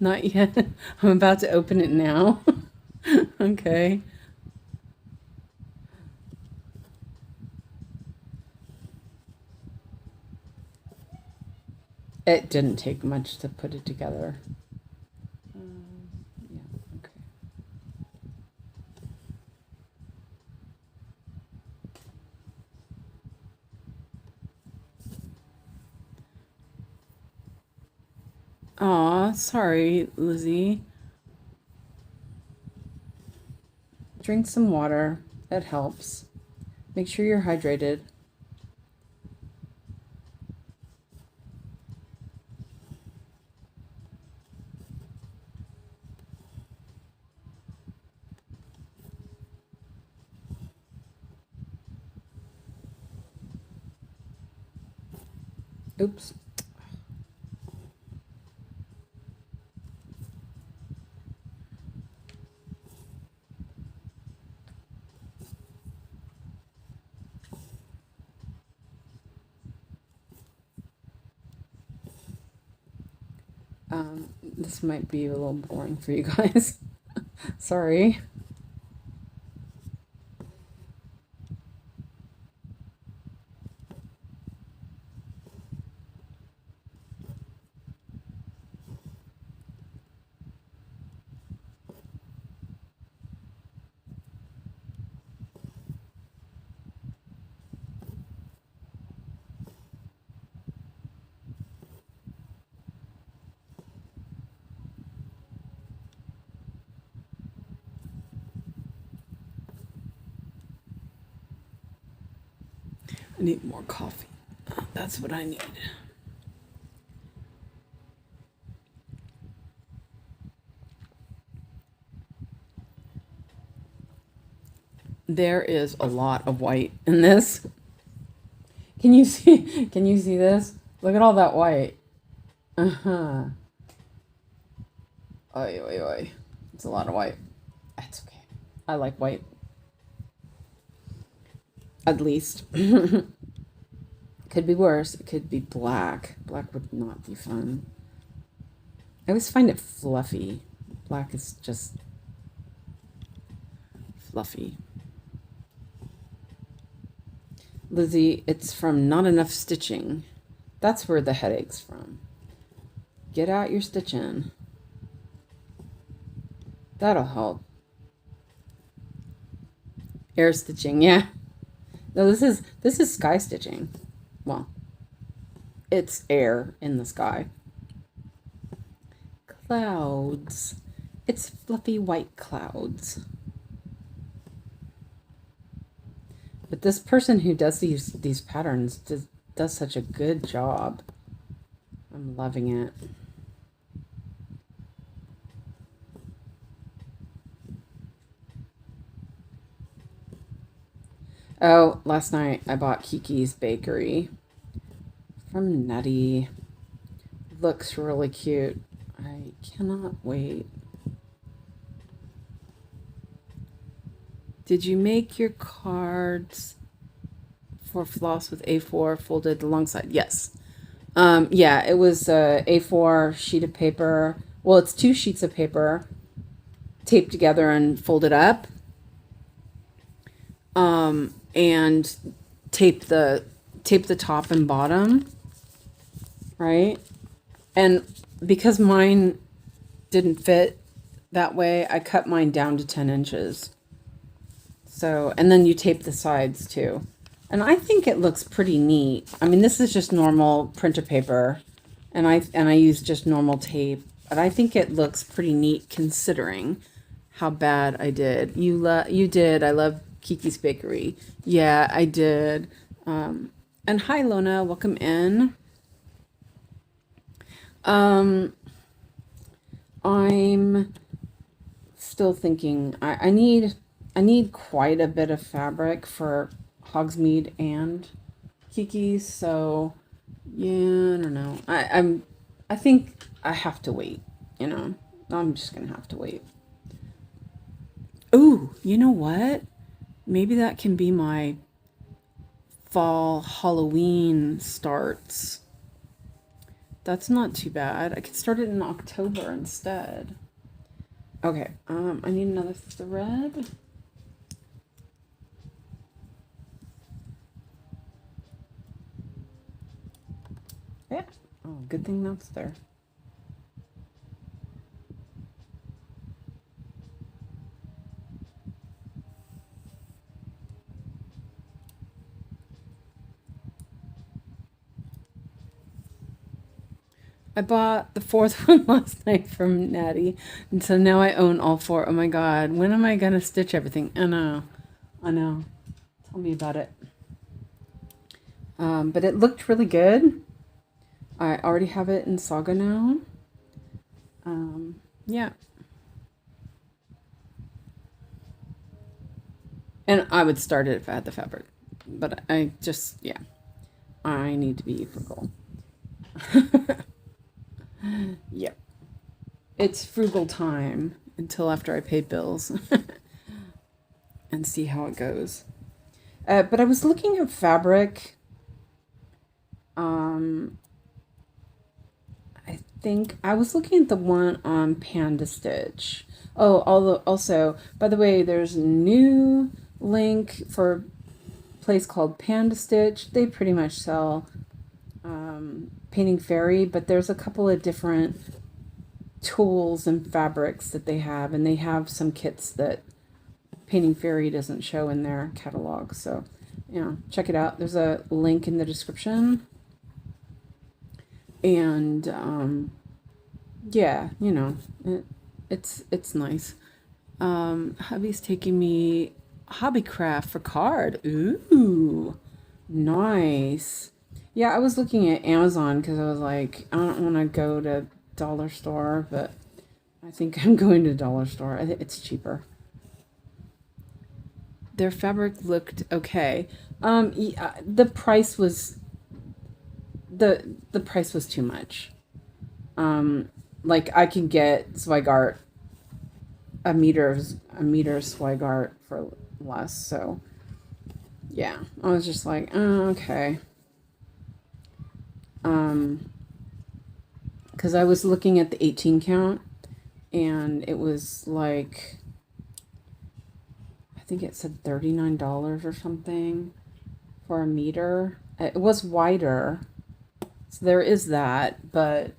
Not yet. I'm about to open it now. Okay. It didn't take much to put it together. Yeah, okay. Aw, sorry, Lizzie. Drink some water. That helps. Make sure you're hydrated. Oops. This might be a little boring for you guys. Sorry. I need more coffee. That's what I need. There is a lot of white in this. Can you see this? Look at all that white. Uh-huh. Oi, oi, oi. It's a lot of white. That's okay. I like white. At least. Could be worse. It could be black. Black would not be fun. I always find it fluffy. Black is just fluffy. Lizzie, it's from not enough stitching. That's where the headache's from. Get out your stitching. That'll help. Air stitching, yeah. No, this is sky stitching. Well, it's air in the sky. Clouds. It's fluffy white clouds. But this person who does these patterns does such a good job. I'm loving it. Oh, last night I bought Kiki's Bakery from Nutty. Looks really cute. I cannot wait. Did you make your cards for floss with A4 folded alongside? Yes. Yeah, it was a A4 sheet of paper. Well, it's 2 sheets of paper taped together and folded up. And tape the top and bottom, right? And because mine didn't fit that way, I cut mine down to 10 inches. So, and then you tape the sides too. And I think it looks pretty neat. I mean, this is just normal printer paper, and I use just normal tape, but I think it looks pretty neat considering how bad I did. You did. I love Kiki's Bakery. Yeah, I did. And hi, Lona. Welcome in. I'm still thinking. I need quite a bit of fabric for Hogsmeade and Kiki's. So yeah, I don't know. I think I have to wait. You know, I'm just gonna have to wait. Ooh, you know what? Maybe that can be my fall Halloween starts. That's not too bad. I could start it in October instead. Okay, I need another thread. Yeah. Oh, good thing that's there. I bought the 4th one last night from Natty, and so now I own all 4. Oh my god, when am I gonna stitch everything? I know. Tell me about it. But it looked really good. I already have it in Saga now. Yeah. And I would start it if I had the fabric. But I just, yeah. I need to be frugal. Yep. It's frugal time until after I pay bills and see how it goes. But I was looking at fabric. I think I was looking at the one on Panda Stitch. Oh, also, by the way, there's a new link for a place called Panda Stitch. They pretty much sell Painting Fairy, but there's a couple of different tools and fabrics that they have, and they have some kits that Painting Fairy doesn't show in their catalog. So, check it out. There's a link in the description. And yeah, it's nice. Hubby's taking me Hobbycraft for card. Ooh, nice. Yeah, I was looking at Amazon because I was like, I don't want to go to dollar store, but I think I'm going to dollar store. It's cheaper. Their fabric looked okay. The price was the price was too much. Like I could get Zweigart a meter Zweigart for less. So yeah, I was just like, oh, okay. Because I was looking at the 18 count, and it was like, I think it said $39 or something for a meter. It was wider, so there is that, but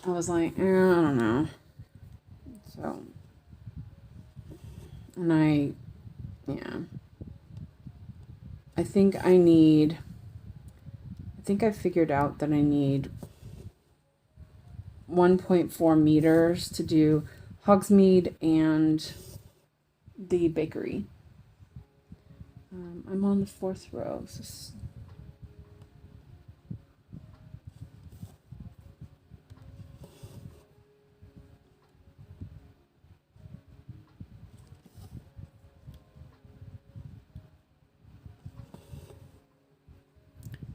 I was like, I don't know. So, and yeah, I think I figured out that I need 1.4 meters to do Hogsmeade and the bakery. I'm on the 4th row. So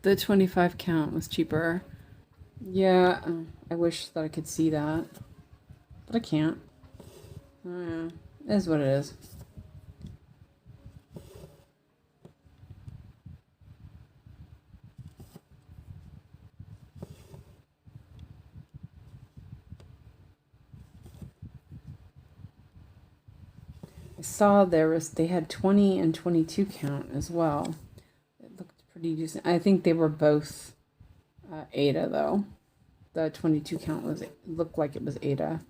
the 25 count was cheaper. Yeah, I wish that I could see that, but I can't. It is what it is. I saw they had 20 and 22 count as well. It looked pretty decent. I think they were both Aida though. The 22 count looked like it was Aida.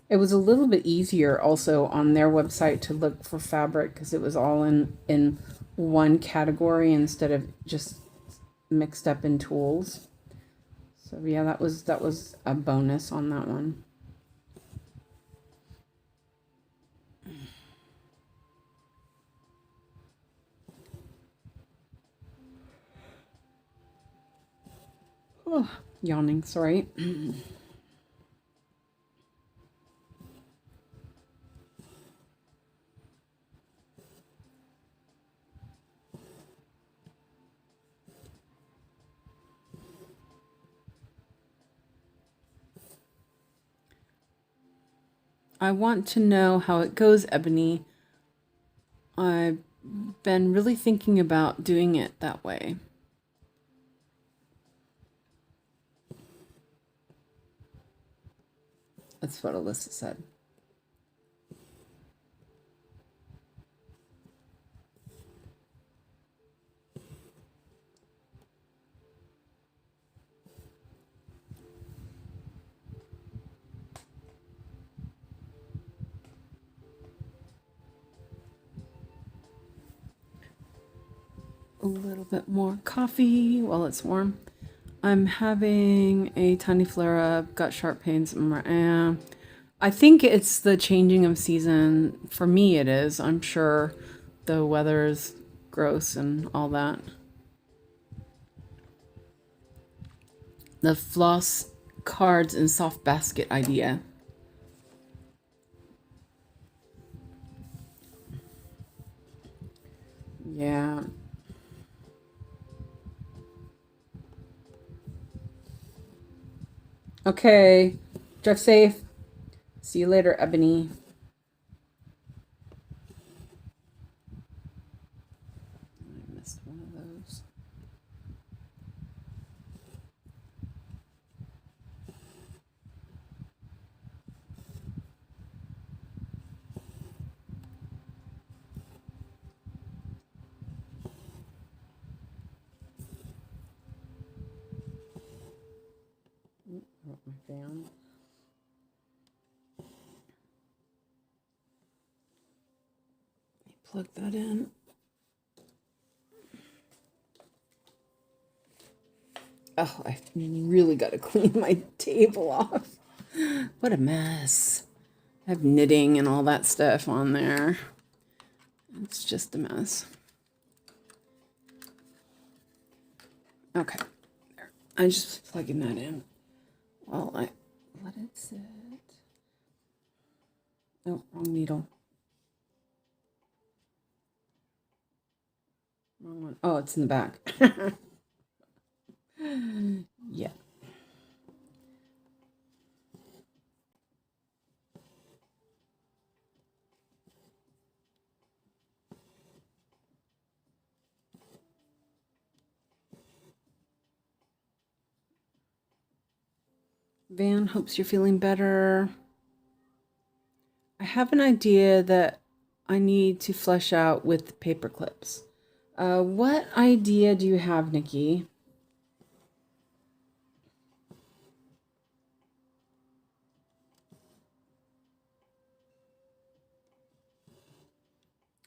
It was a little bit easier also on their website to look for fabric because it was all in one category instead of just mixed up in tools. So yeah, that was a bonus on that one. Oh, yawning, sorry. I want to know how it goes, Ebony. I've been really thinking about doing it that way. That's what Alyssa said. A little bit more coffee while it's warm. I'm having a tiny flare up, got sharp pains. I think it's the changing of season. For me, it is. I'm sure the weather is gross and all that. The floss cards and soft basket idea. Yeah. Okay. Drive safe. See you later, Ebony. I missed one of those. Broke my fan. Plug that in. Oh, I really got to clean my table off. What a mess. I have knitting and all that stuff on there. It's just a mess. Okay. There. I'm just plugging that in while I let it sit. Oh, wrong needle. Wrong one. Oh, it's in the back. Yeah. Van, hopes you're feeling better. I have an idea that I need to flesh out with paper clips. What idea do you have, Nikki?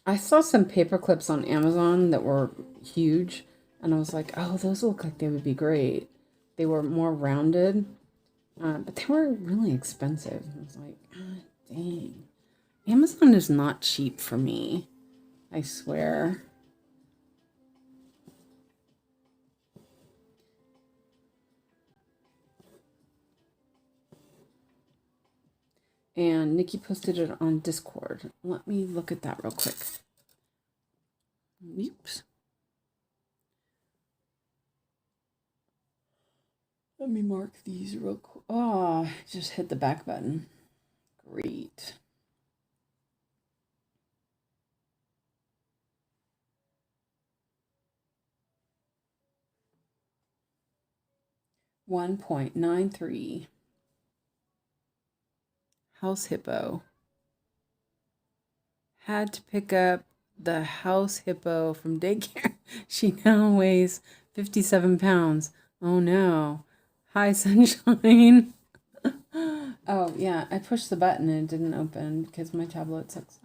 I saw some paper clips on Amazon that were huge, and I was like, oh, those look like they would be great. They were more rounded, but they were really expensive. I was like, ah, dang. Amazon is not cheap for me, I swear. And Nikki posted it on Discord. Let me look at that real quick. Oops. Let me mark these real quick. Oh, I just hit the back button. Great. $1.93. House hippo. Had to pick up the house hippo from daycare. She now weighs 57 pounds. Oh no. Hi, sunshine. Oh, yeah, I pushed the button and it didn't open because my tablet sucks.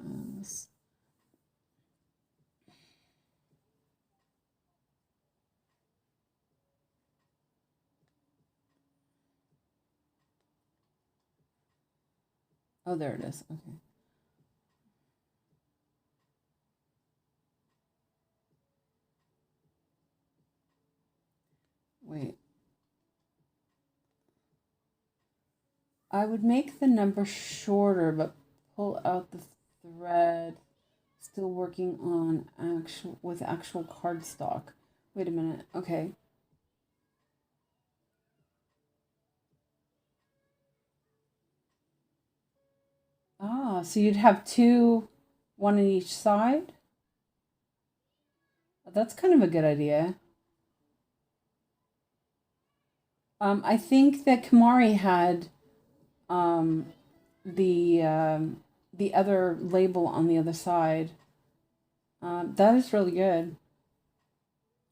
Oh, there it is. Okay. Wait. I would make the number shorter, but pull out the thread. Still working on actual cardstock. Wait a minute. Okay. Ah, so you'd have two, one on each side? That's kind of a good idea. I think that Kamari had um, the other label on the other side. That is really good.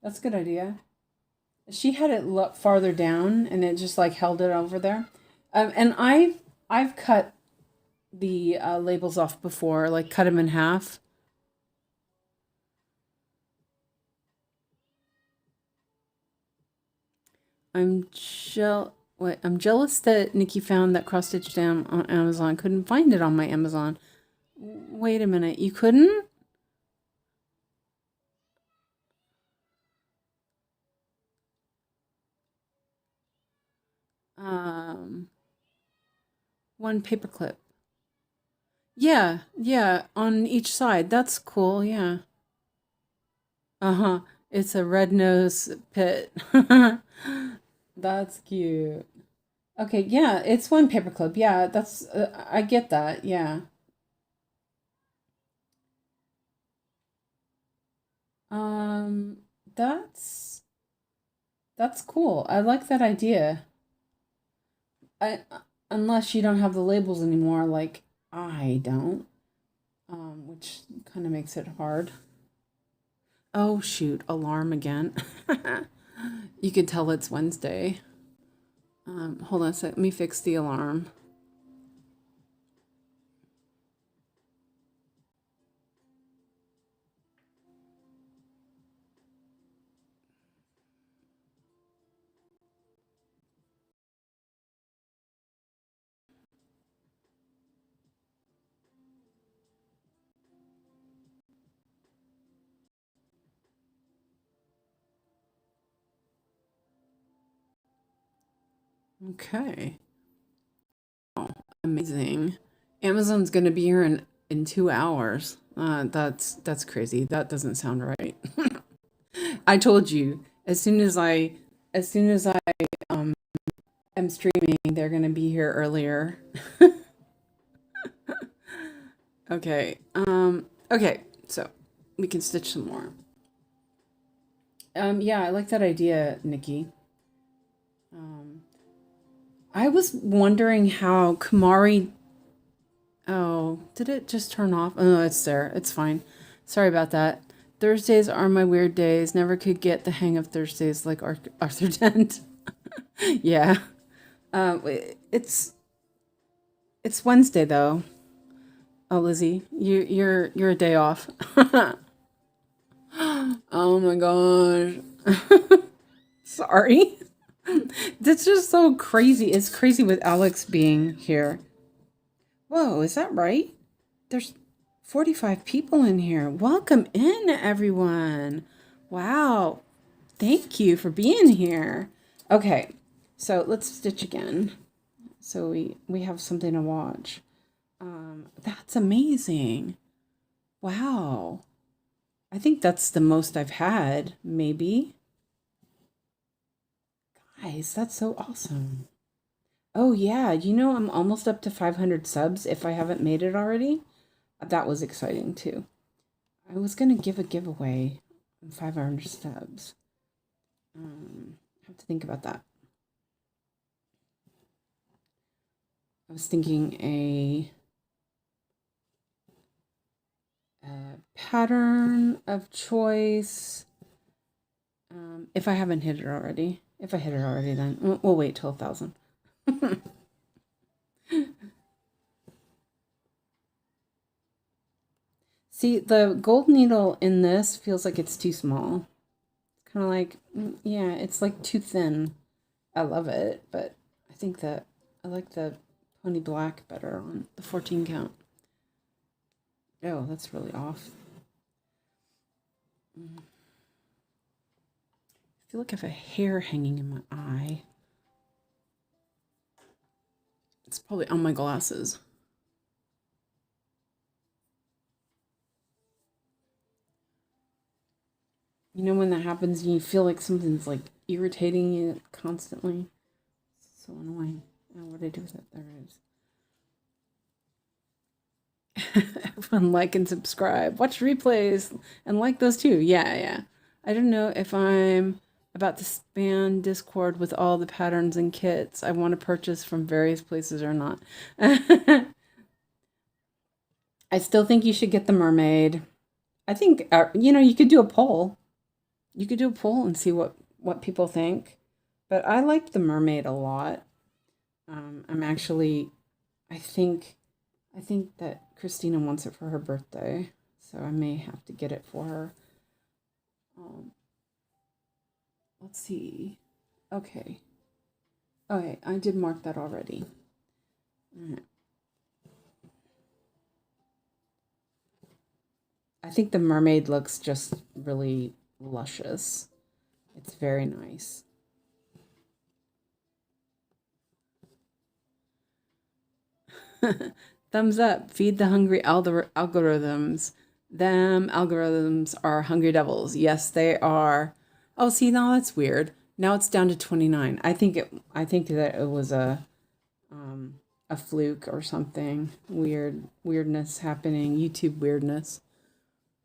That's a good idea. She had it look farther down, and it just like held it over there. And I've cut the labels off before, like cut them in half. I'm jealous that Nikki found that cross stitch down on Amazon. Couldn't find it on my Amazon. Wait a minute, you couldn't? Um, one paper clip. Yeah, yeah, on each side. That's cool. Yeah. Uh-huh. It's a red nose pit. That's cute. Okay, yeah, it's one paper clip. Yeah, that's I get that. Yeah. Um, that's that's cool. I like that idea. I unless you don't have the labels anymore, like I don't, which kind of makes it hard. Oh shoot, alarm again. You could tell it's Wednesday. Hold on a sec. Let me fix the alarm. Okay. Oh, amazing. Amazon's gonna be here in 2 hours. That's crazy. That doesn't sound right. I told you as soon as I am streaming, they're gonna be here earlier. Okay. Okay. So we can stitch some more. Yeah, I like that idea, Nikki. Um, I was wondering how Kumari. Oh, did it just turn off? Oh, no, it's there. It's fine. Sorry about that. Thursdays are my weird days. Never could get the hang of Thursdays like Arthur Dent. Yeah. It's Wednesday though. Oh, Lizzie, you're a day off. Oh my gosh. Sorry. That's just so crazy. It's crazy with Alex being here. Whoa, is that right? There's 45 people in here. Welcome in, everyone. Wow. Thank you for being here. Okay, so let's stitch again. So we have something to watch. That's amazing. Wow. I think that's the most I've had, maybe. Guys, that's so awesome. Oh yeah, you know I'm almost up to 500 subs if I haven't made it already. That was exciting too. I was gonna give a giveaway on 500 subs. I have to think about that. I was thinking a pattern of choice. If I haven't hit it already. If I hit it already, then we'll wait till 1,000. See, the gold needle in this feels like it's too small. It's kind of like, yeah, it's like too thin. I love it, but I think that I like the pony black better on the 14 count. Oh, that's really off. I feel like I have a hair hanging in my eye. It's probably on my glasses. You know when that happens and you feel like something's like irritating you constantly? It's so annoying. Oh, what did I do with it? There it is. Everyone like and subscribe. Watch replays and like those too. Yeah. I don't know if I'm about to span Discord with all the patterns and kits I want to purchase from various places or not. I still think you should get the mermaid. I think, you could do a poll. You could do a poll and see what people think. But I like the mermaid a lot. I think that Christina wants it for her birthday, so I may have to get it for her. Let's see. Okay, I did mark that already. All right. I think the mermaid looks just really luscious. It's very nice. Thumbs up. Feed the hungry algorithms. Them algorithms are hungry devils. Yes, they are. Oh, see, now that's weird. Now it's down to 29. I think that it was a fluke or something. Weirdness happening. YouTube weirdness.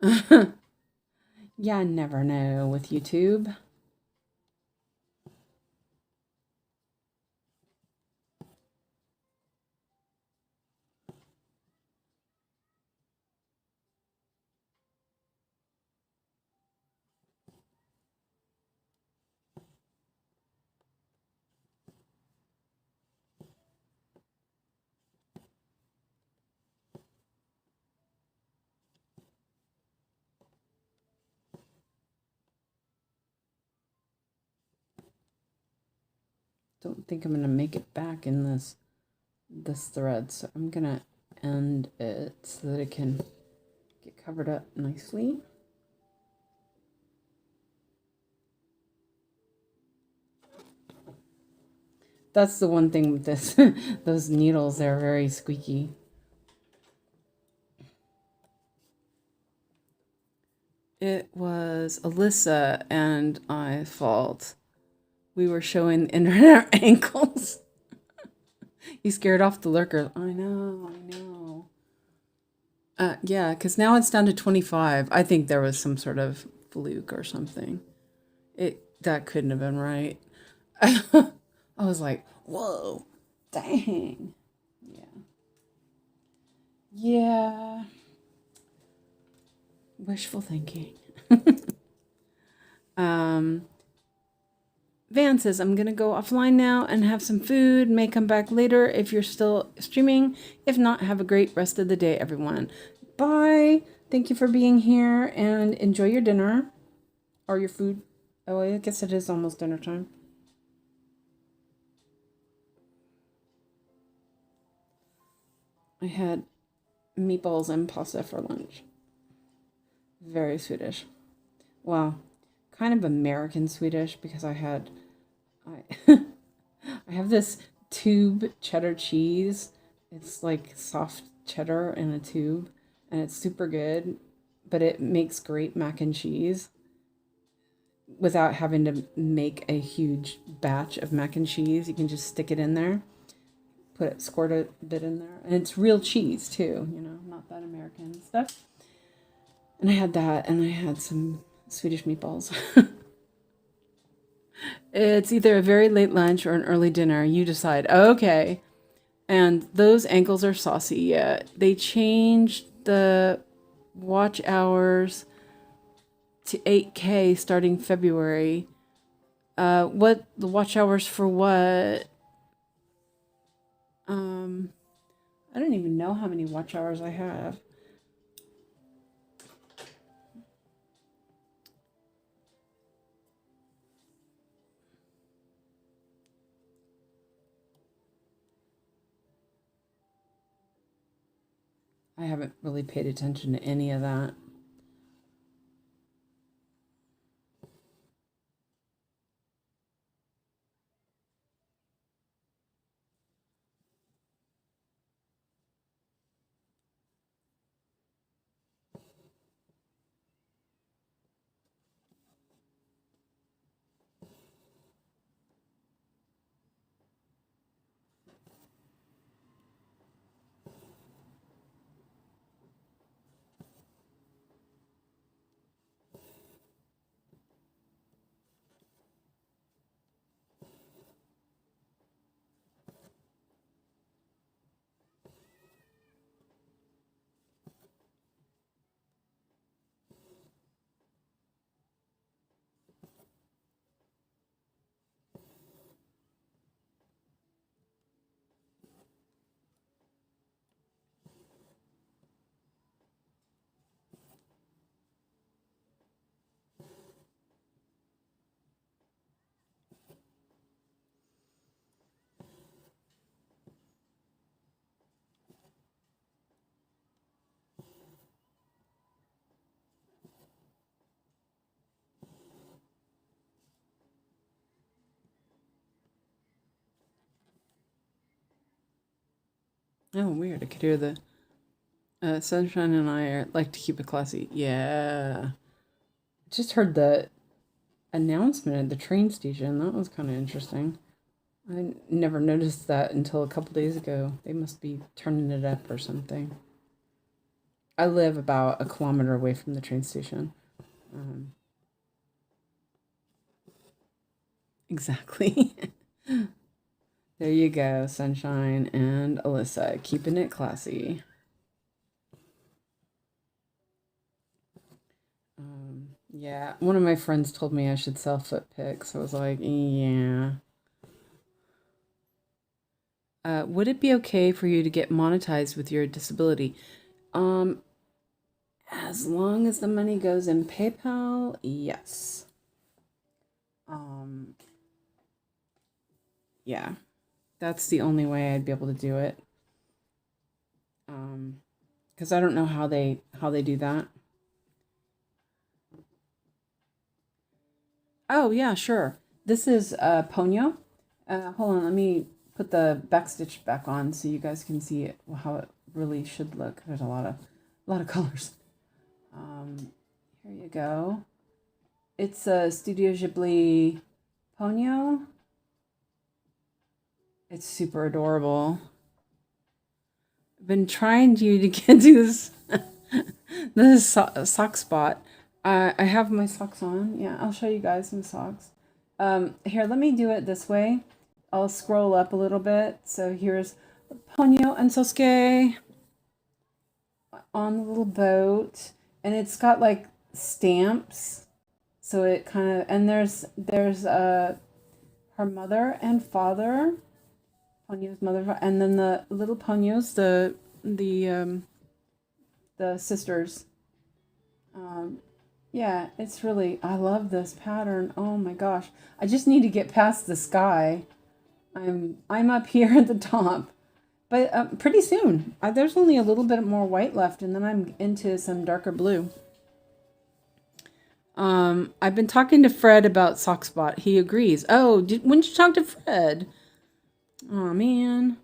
Yeah, I never know with YouTube. Don't think I'm gonna make it back in this thread, so I'm gonna end it so that it can get covered up nicely. That's the one thing with this. Those needles, they're very squeaky. It was Alyssa and I fault. We were showing the internet our ankles. You scared off the lurkers. I know. Yeah, because now it's down to 25. I think there was some sort of fluke or something. That couldn't have been right. I was like, whoa, dang. Yeah. Yeah. Wishful thinking. um, Van says, I'm going to go offline now and have some food. May come back later if you're still streaming. If not, have a great rest of the day, everyone. Bye. Thank you for being here and enjoy your dinner or your food. Oh, I guess it is almost dinner time. I had meatballs and pasta for lunch. Very Swedish. Well, kind of American Swedish because I I have this tube cheddar cheese. It's like soft cheddar in a tube and it's super good, but it makes great mac and cheese without having to make a huge batch of mac and cheese. You can just stick it in there, squirt a bit in there, and it's real cheese too, not that American stuff. And I had that, and I had some Swedish meatballs. It's either a very late lunch or an early dinner. You decide. Okay. And those ankles are saucy. Yeah. They changed the watch hours to 8K starting February. What the watch hours for what? I don't even know how many watch hours I have. I haven't really paid attention to any of that. Oh, weird. I could hear the Sunshine and I like to keep it classy. Yeah. Just heard the announcement at the train station. That was kind of interesting. I never noticed that until a couple days ago. They must be turning it up or something. I live about a kilometer away from the train station. Exactly. There you go, Sunshine and Alyssa, keeping it classy. Yeah, one of my friends told me I should sell foot pics. I was like, yeah. Would it be okay for you to get monetized with your disability? Um, as long as the money goes in PayPal, yes. Yeah, that's the only way I'd be able to do it. Because I don't know how they do that. Oh yeah, sure. This is Ponyo. Hold on, let me put the backstitch back on so you guys can see how it really should look. There's a lot of colors. Here you go. It's a Studio Ghibli Ponyo. It's super adorable. I've been trying to get to this sock spot. I have my socks on. Yeah, I'll show you guys my socks. Here, let me do it this way. I'll scroll up a little bit. So here's Ponyo and Sosuke on the little boat, and it's got like stamps. So it kind of, and there's her mother and father, Ponyo's mother, and then the little Ponyos, the sisters. Yeah, it's really, I love this pattern. Oh my gosh. I just need to get past the sky. I'm up here at the top. But pretty soon. There's only a little bit more white left, and then I'm into some darker blue. I've been talking to Fred about Sockspot. He agrees. Oh, when did you talk to Fred? Oh man.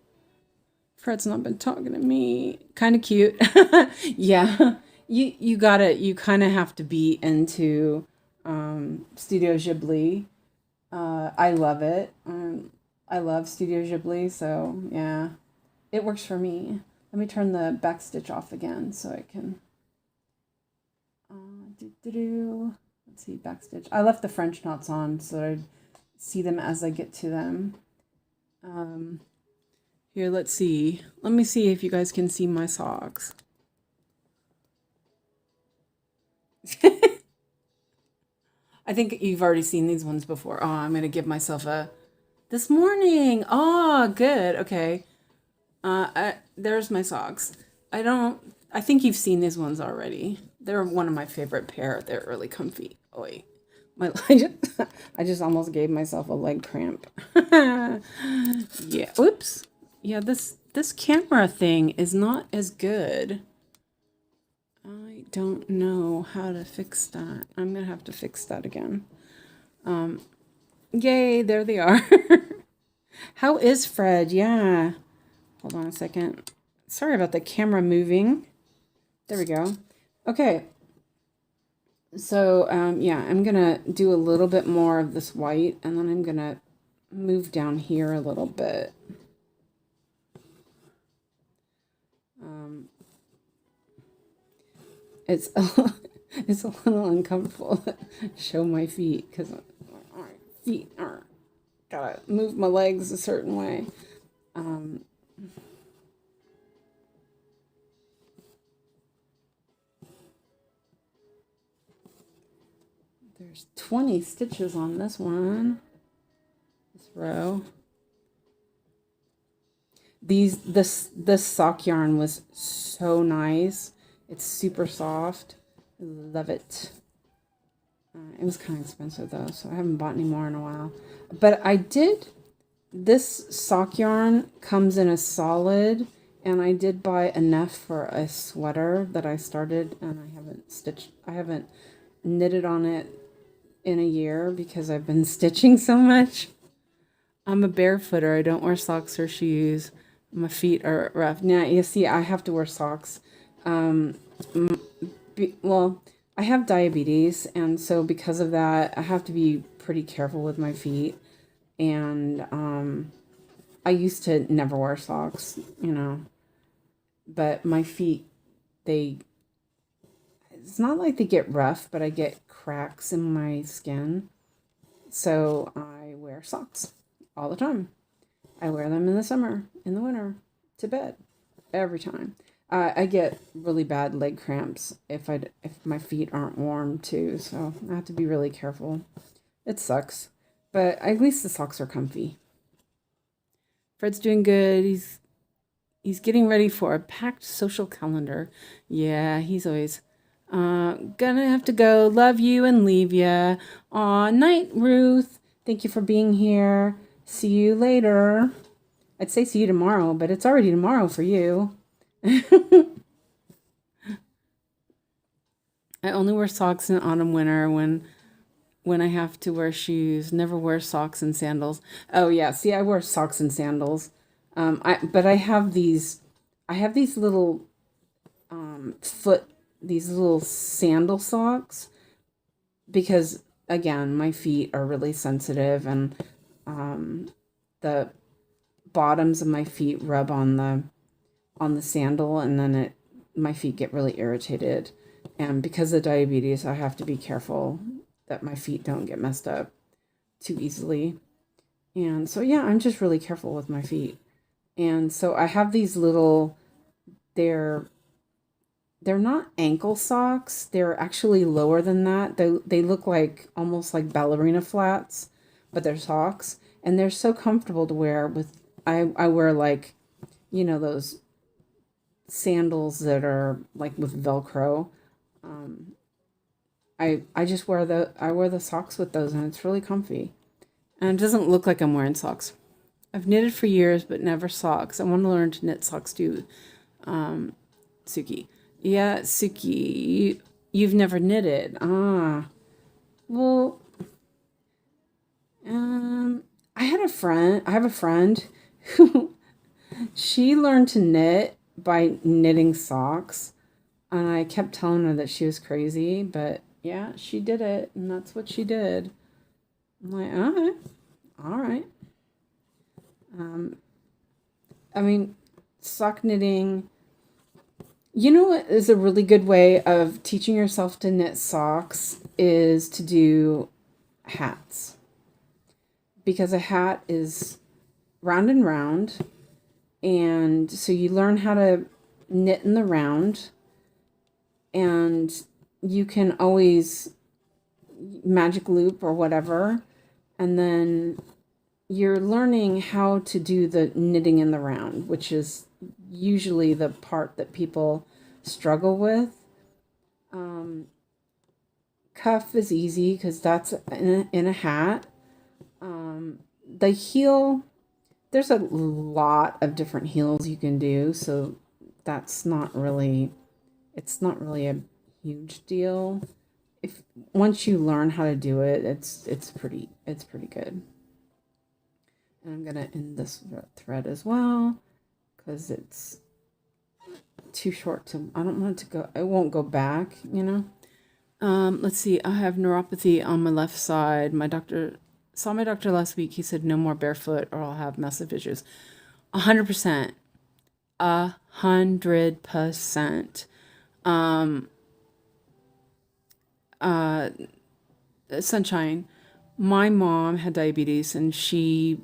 Fred's not been talking to me. Kind of cute. Yeah. You kind of have to be into Studio Ghibli. I love it. I love Studio Ghibli, so yeah, it works for me. Let me turn the back stitch off again so I can. Let's see, back stitch. I left the French knots on so that I'd see them as I get to them. Here, let's see. Let me see if you guys can see my socks. I think you've already seen these ones before. Oh, I'm going to give myself a... This morning. Oh, good. Okay. There's my socks. I think you've seen these ones already. They're one of my favorite pair. They're really comfy. Oi. I just almost gave myself a leg cramp. Yeah. Oops. Yeah, this camera thing is not as good. I don't know how to fix that. I'm going to have to fix that again. Yay, there they are. How is Fred? Yeah. Hold on a second. Sorry about the camera moving. There we go. Okay. So, yeah, I'm going to do a little bit more of this white, and then I'm going to move down here a little bit. It's a little uncomfortable to show my feet because my feet are gotta move my legs a certain way. There's 20 stitches on this one. This row. This sock yarn was so nice. It's super soft. Love it. It was kind of expensive though, so I haven't bought any more in a while. But I did. This sock yarn comes in a solid, and I did buy enough for a sweater that I started, and I haven't knitted on it in a year because I've been stitching so much. I'm a barefooter. I don't wear socks or shoes. My feet are rough. Now, you see, I have to wear socks. Well, I have diabetes, and so because of that, I have to be pretty careful with my feet. And I used to never wear socks, but my feet, it's not like they get rough, but I get cracks in my skin. So I wear socks all the time. I wear them in the summer, in the winter, to bed, every time. I get really bad leg cramps if my feet aren't warm too, so I have to be really careful. It sucks, but at least the socks are comfy. Fred's doing good. He's getting ready for a packed social calendar. Yeah, he's always gonna have to go. Love you and leave ya. Aw, night, Ruth. Thank you for being here. See you later. I'd say see you tomorrow, but it's already tomorrow for you. I only wear socks in autumn winter when I have to wear shoes. Never wear socks and sandals. Oh yeah, see, I wear socks and sandals. But I have these little foot these little sandal socks because again, my feet are really sensitive and the bottoms of my feet rub on the sandal and then my feet get really irritated. And because of diabetes, I have to be careful that my feet don't get messed up too easily. And so yeah, I'm just really careful with my feet. And so I have these little they're they're not ankle socks. They're actually lower than that. They look like almost like ballerina flats, but they're socks and they're so comfortable to wear with I wear like, those sandals that are like with Velcro. Um, I just wear the socks with those and it's really comfy. And it doesn't look like I'm wearing socks. I've knitted for years, but never socks. I want to learn to knit socks too, Suki. Yeah, Suki, you've never knitted. Ah, well, I have a friend who she learned to knit by knitting socks. And I kept telling her that she was crazy, but yeah, she did it, and that's what she did. I'm like, all right. Um, I mean, sock knitting. You know what is a really good way of teaching yourself to knit socks is to do hats. Because a hat is round and round, and so you learn how to knit in the round, and you can always magic loop or whatever, and then you're learning how to do the knitting in the round, which is usually the part that people struggle with. Um, Cuff is easy because that's in a hat. The heel, there's a lot of different heels you can do, so that's not really, it's not really a huge deal. If once you learn how to do it, it's pretty good. And I'm gonna end this thread as well because it's too short to. I don't want it to go. It won't go back. Let's see. I have neuropathy on my left side. My doctor saw my doctor last week. He said no more barefoot or I'll have massive issues. 100%. 100%. Um, uh, Sunshine. My mom had diabetes and she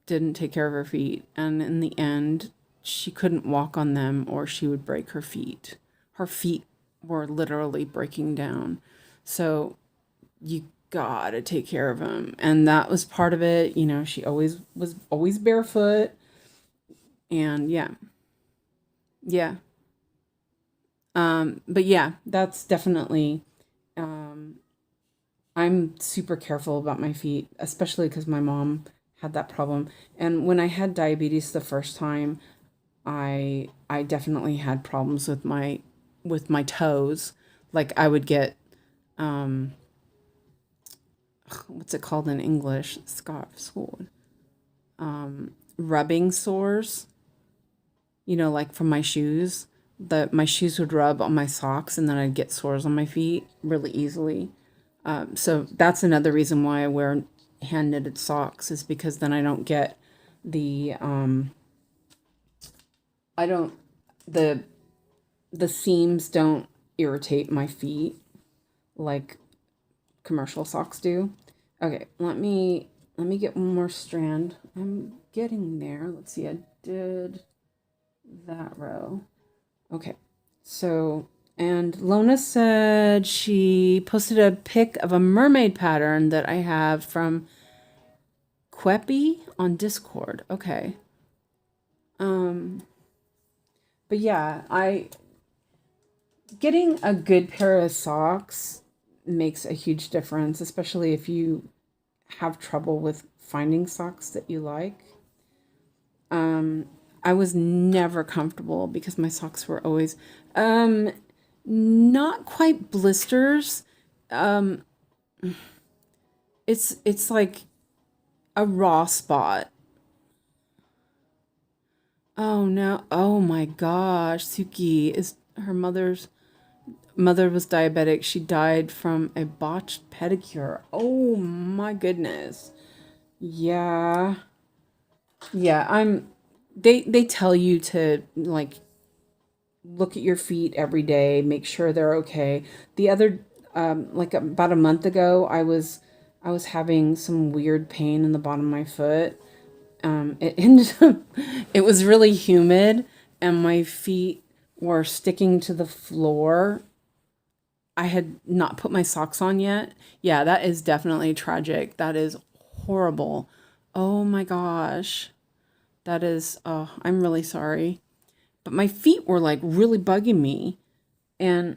didn't take care of her feet. And in the end, she couldn't walk on them or she would break her feet. Her feet were literally breaking down. So you gotta take care of them. And that was part of it. She was always barefoot. And yeah, yeah. But yeah, that's definitely, um, I'm super careful about my feet, especially because my mom had that problem. And when I had diabetes the first time, I definitely had problems with my toes. Like I would get um what's it called in English? Sword. Rubbing sores, like from my shoes. My shoes would rub on my socks and then I'd get sores on my feet really easily. So that's another reason why I wear hand knitted socks is because then I don't get the I don't the the seams don't irritate my feet like commercial socks do. Okay, let me get one more strand. I'm getting there. Let's see. I did that row. Okay. So, and Lona said she posted a pic of a mermaid pattern that I have from Queppy on Discord. Okay. Um, but yeah, getting a good pair of socks makes a huge difference, especially if you have trouble with finding socks that you like. I was never comfortable because my socks were always not quite blisters. Um, it's like a raw spot. Oh no. Oh my gosh. Suki is her mother's mother was diabetic. She died from a botched pedicure. Oh my goodness. Yeah. Yeah, they tell you to like look at your feet every day, make sure they're okay. The other like about a month ago, I was having some weird pain in the bottom of my foot. It ended up it was really humid and my feet were sticking to the floor. I had not put my socks on yet. Yeah, that is definitely tragic. That is horrible. Oh my gosh. That is, oh, I'm really sorry. But my feet were like really bugging me. And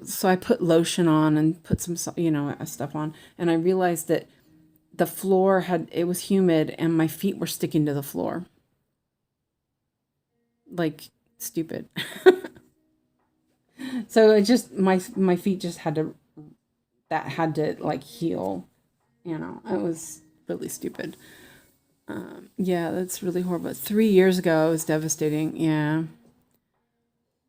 so I put lotion on and put some, stuff on. And I realized that the floor it was humid and my feet were sticking to the floor. Like stupid. So it just, my feet just had to like heal. It was really stupid. Yeah, that's really horrible. 3 years ago, it was devastating. Yeah.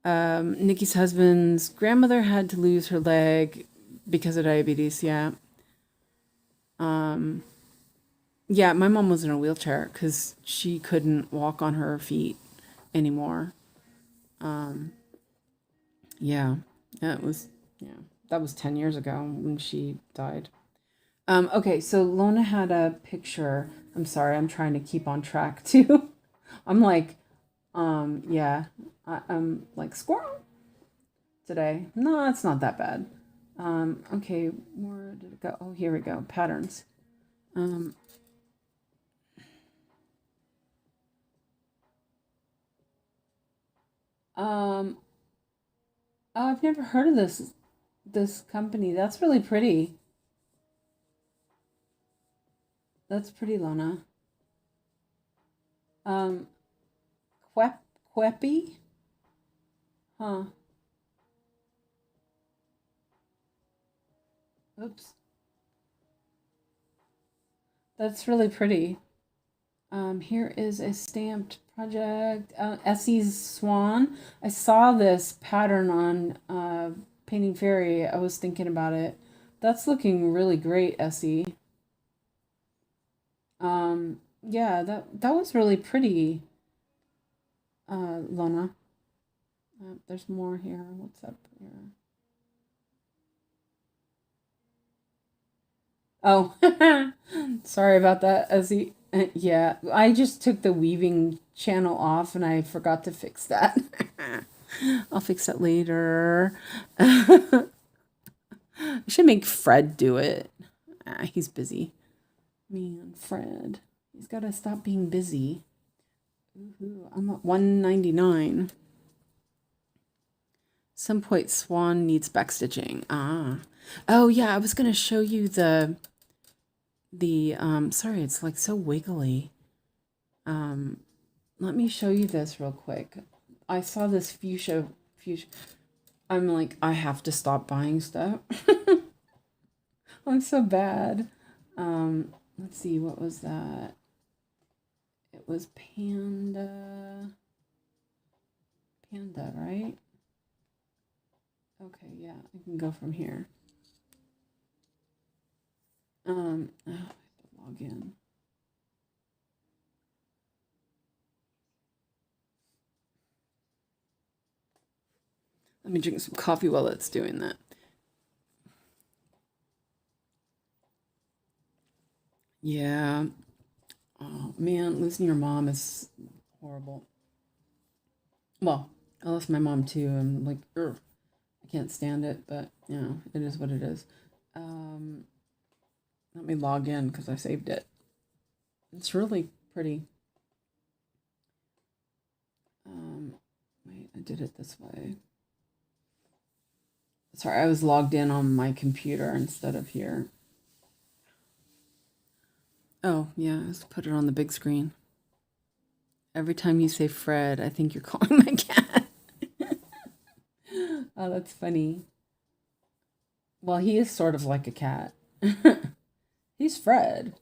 Nikki's husband's grandmother had to lose her leg because of diabetes. Yeah. Um, yeah, my mom was in a wheelchair because she couldn't walk on her feet anymore. Um, yeah, yeah, that was 10 years ago when she died. Okay, so Lona had a picture. I'm sorry, I'm trying to keep on track too. I'm like, yeah, I'm like squirrel today. No, it's not that bad. Okay, where did it go? Oh, here we go. Patterns. Um, um, oh, I've never heard of this company. That's really pretty. That's pretty, Lona. Um, Queppy? Huh. Oops. That's really pretty. Here is a stamped project. Essie's Swan. I saw this pattern on Painting Fairy. I was thinking about it. That's looking really great, Essie. Yeah, that was really pretty, Lona. There's more here. What's up here? Oh, sorry about that, Essie. Yeah, I just took the weaving channel off and I forgot to fix that. I'll fix that later. I should make Fred do it. He's busy. Man, Fred. He's got to stop being busy. Ooh, I'm at 199. Some point Swan needs backstitching. Ah. Oh yeah, I was gonna show you the sorry, it's like so wiggly. Um Let me show you this real quick. I saw this fuchsia. I'm like, I have to stop buying stuff. I'm so bad. Let's see, what was that? It was Panda, right? Okay, yeah, I can go from here. I have to log in. Let me drink some coffee while it's doing that. Yeah. Oh man, losing your mom is horrible. Well, I lost my mom too. I'm like, ugh, I can't stand it, but it is what it is. Um, Let me log in because I saved it. It's really pretty. Wait, I did it this way. Sorry, I was logged in on my computer instead of here. Oh, yeah, let's put it on the big screen. Every time you say Fred, I think you're calling my cat. Oh, that's funny. Well, he is sort of like a cat. He's Fred.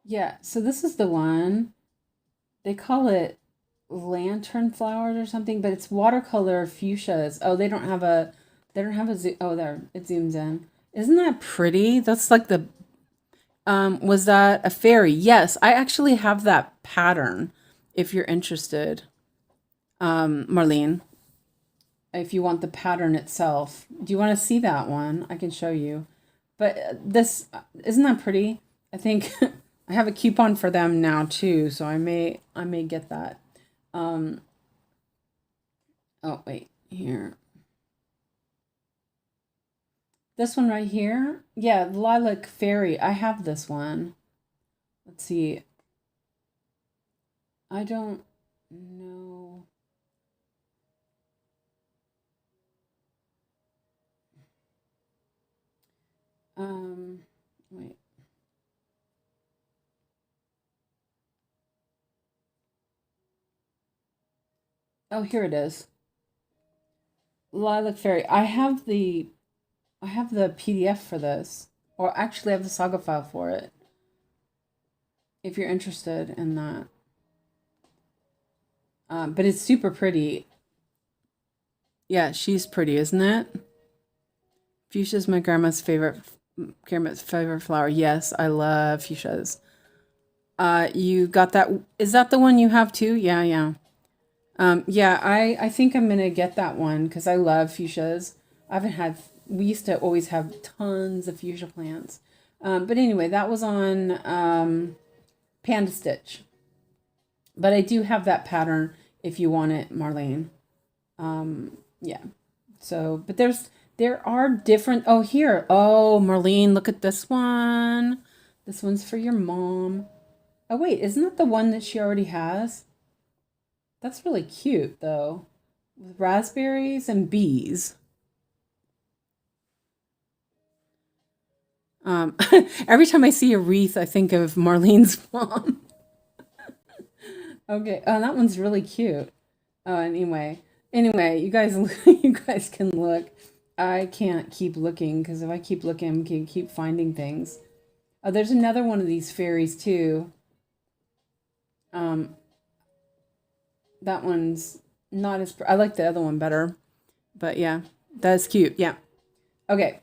Yeah, so this is the one. They call it lantern flowers or something, but it's watercolor fuchsias. Oh, they don't have a zoom. Oh, there, it zooms in. Isn't that pretty? That's like the, was that a fairy? Yes, I actually have that pattern if you're interested, Marlene. If you want the pattern itself. Do you want to see that one? I can show you. But this, isn't that pretty? I think I have a coupon for them now too, so I may get that. Oh wait, here. This one right here. Yeah, Lilac Fairy. I have this one. Let's see. I don't know. Wait. Oh, here it is. Lilac Fairy. I have the PDF for this. Or actually I have the saga file for it. If you're interested in that. But it's super pretty. Yeah, she's pretty, isn't it? Fuchsia's my grandma's favorite flower. Yes, I love fuchsias. You got that? Is that the one you have too? Yeah, yeah. Yeah, I think I'm gonna get that one because I love fuchsias. I haven't had. We used to always have tons of fuchsia plants. But anyway, that was on Panda Stitch. But I do have that pattern if you want it, Marlene. Yeah. So, but there are different. Oh, here. Oh, Marlene, look at this one. This one's for your mom. Oh, wait, isn't that the one that she already has? That's really cute, though, with raspberries and bees. Every time I see a wreath, I think of Marlene's mom. Okay. Oh, that one's really cute. Oh, anyway, you guys, you guys can look. I can't keep looking because if I keep looking, I can keep finding things. Oh, there's another one of these fairies too. Um, that one's not as. I like the other one better, but yeah, that's cute. Yeah. Okay.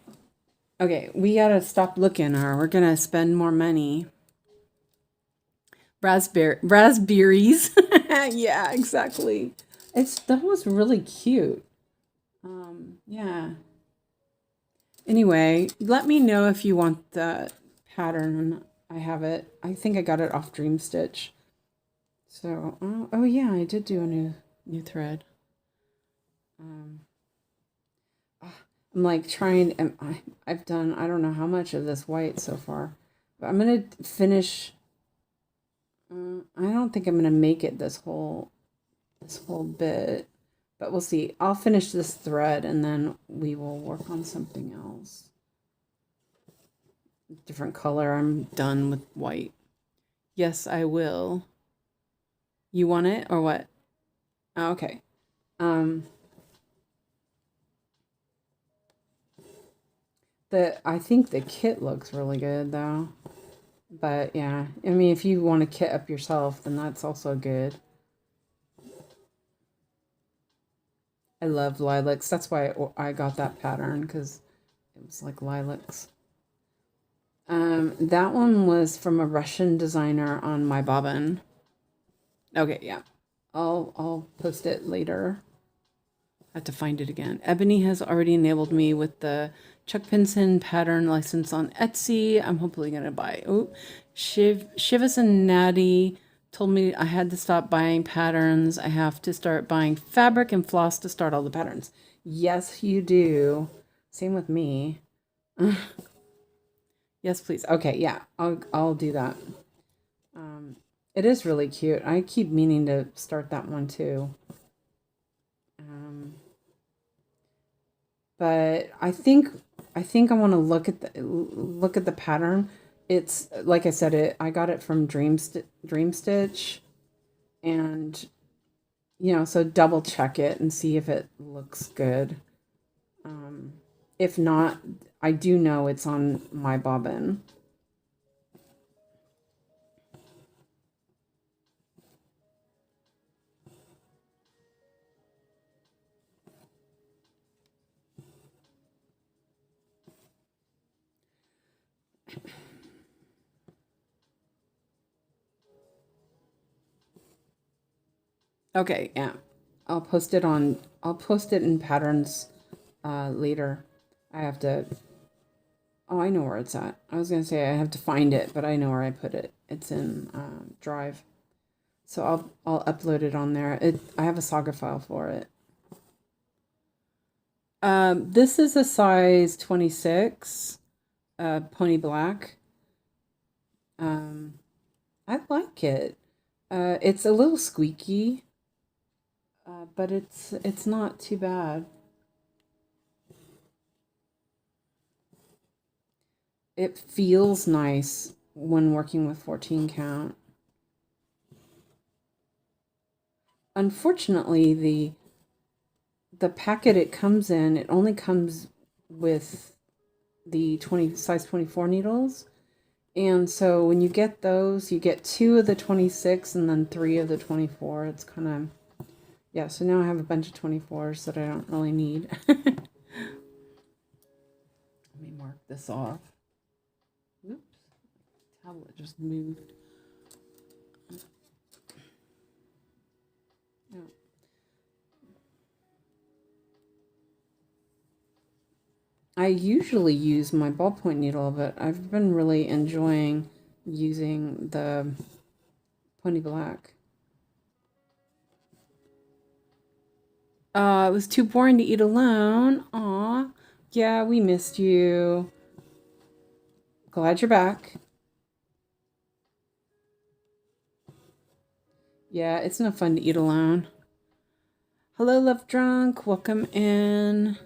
Okay, we gotta stop looking, or we're gonna spend more money. Raspberries. Yeah, exactly. That was really cute. Yeah. Anyway, let me know if you want the pattern. I have it. I think I got it off Dream Stitch. So, oh yeah, I did do a new thread. Um, I'm like trying. I've done I don't know how much of this white so far, but I'm gonna finish. I don't think I'm gonna make it this whole bit, but we'll see. I'll finish this thread and then we will work on something else. Different color. I'm done with white. Yes, I will. You want it or what? Oh, okay. I think the kit looks really good though. But yeah, I mean, if you want to kit up yourself, then that's also good. I love lilacs. That's why I got that pattern because it was like lilacs. That one was from a Russian designer on my bobbin. Okay, yeah. I'll post it later. I have to find it again. Ebony has already enabled me with the Chuck Pinson pattern license on Etsy. I'm hopefully gonna buy. Oh, Shivas and Natty told me I had to stop buying patterns. I have to start buying fabric and floss to start all the patterns. Yes, you do. Same with me. Yes, please. Okay, yeah, I'll do that. It is really cute. I keep meaning to start that one too. But I think I want to look at the pattern. It's like I said, I got it from Dream Stitch, and so double check it and see if it looks good. If not, I do know it's on my bobbin. Okay, yeah. I'll post it in patterns later. I have to. Oh, I know where it's at. I was gonna say I have to find it, but I know where I put it. It's in Drive, so I'll upload it on there. I have a Saga file for it. This is a size 26, pony black. I like it. It's a little squeaky, but it's not too bad. It feels nice when working with 14 count. Unfortunately, the packet it comes in, it only comes with the size 24 needles. And so when you get those, you get 2 of the 26 and then 3 of the 24. It's kind of, yeah, so now I have a bunch of 24s that I don't really need. Let me mark this off. Oops, tablet just moved. No. I usually use my ballpoint needle, but I've been really enjoying using the Pony Black. It was too boring to eat alone. Aw. Yeah, we missed you. Glad you're back. Yeah, it's no fun to eat alone. Hello, Love Drunk. Welcome in.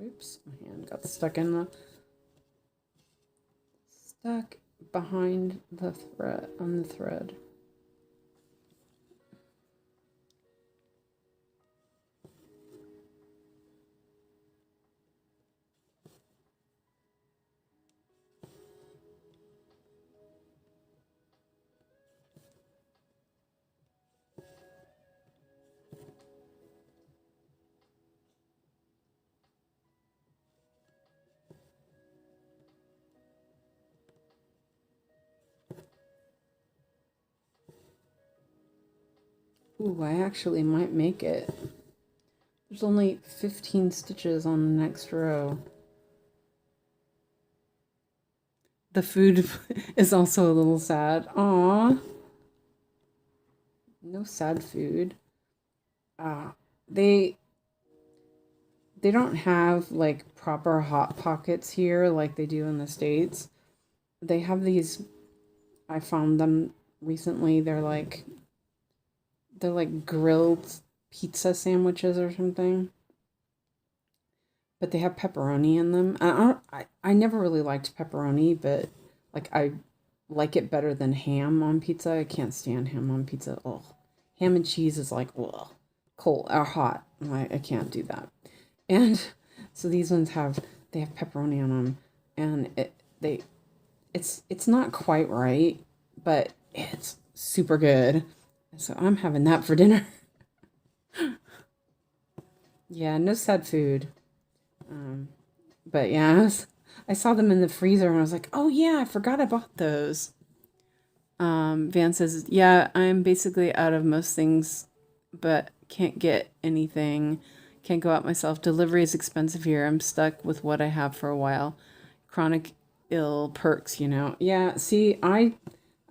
Oops, my hand got stuck behind the thread, on the thread. Ooh, I actually might make it. There's only 15 stitches on the next row. The food is also a little sad. Aw. No sad food. They don't have like proper hot pockets here like they do in the States. They have these, I found them recently. They're like grilled pizza sandwiches or something. But they have pepperoni in them. I never really liked pepperoni, but like I like it better than ham on pizza. I can't stand ham on pizza. Oh, ham and cheese is like, ugh, cold or hot. I can't do that. And so these ones they have pepperoni on them, and it's not quite right, but it's super good. So I'm having that for dinner. Yeah, no sad food. But yeah, I saw them in the freezer and I was like, oh yeah, I forgot I bought those. Van says, yeah, I'm basically out of most things, but can't get anything. Can't go out myself. Delivery is expensive here. I'm stuck with what I have for a while. Chronic ill perks, you know. Yeah, see, I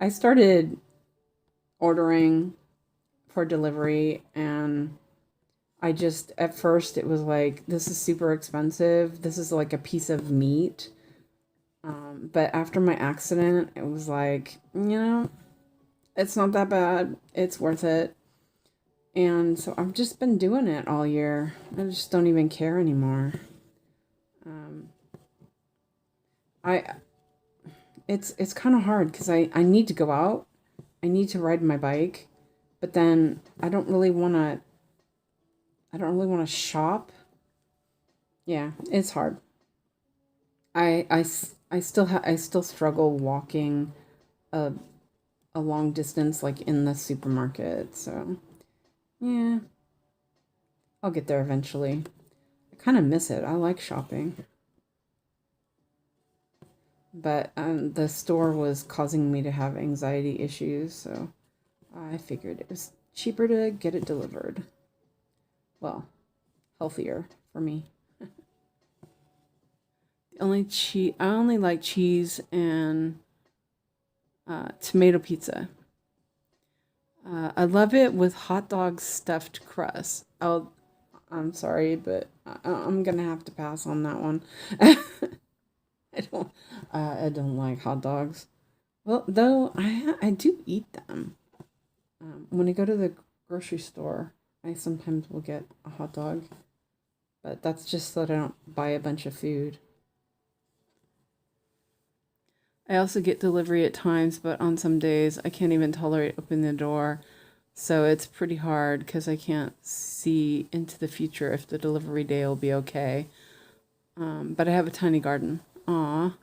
started ordering for delivery and I just, at first, it was like, this is super expensive. This is like a piece of meat. But after my accident, it was like, it's not that bad. It's worth it. And so I've just been doing it all year. I just don't even care anymore. I it's kind of hard because I need to go out. I need to ride my bike, but then I don't really want to shop. Yeah, it's hard. I still struggle walking a a long distance like in the supermarket. So, yeah, I'll get there eventually. I kind of miss it. I like shopping. but the store was causing me to have anxiety issues, so I figured it was cheaper to get it delivered. Well, healthier for me. I only like cheese and tomato pizza. I love it with hot dog stuffed crust. I'm sorry, but I'm gonna have to pass on that one. I don't I don't like hot dogs. Well, though I do eat them. When I go to the grocery store, I sometimes will get a hot dog, but that's just so that I don't buy a bunch of food. I also get delivery at times, but on some days I can't even tolerate opening the door. So it's pretty hard because I can't see into the future if the delivery day will be okay. But I have a tiny garden. Aw.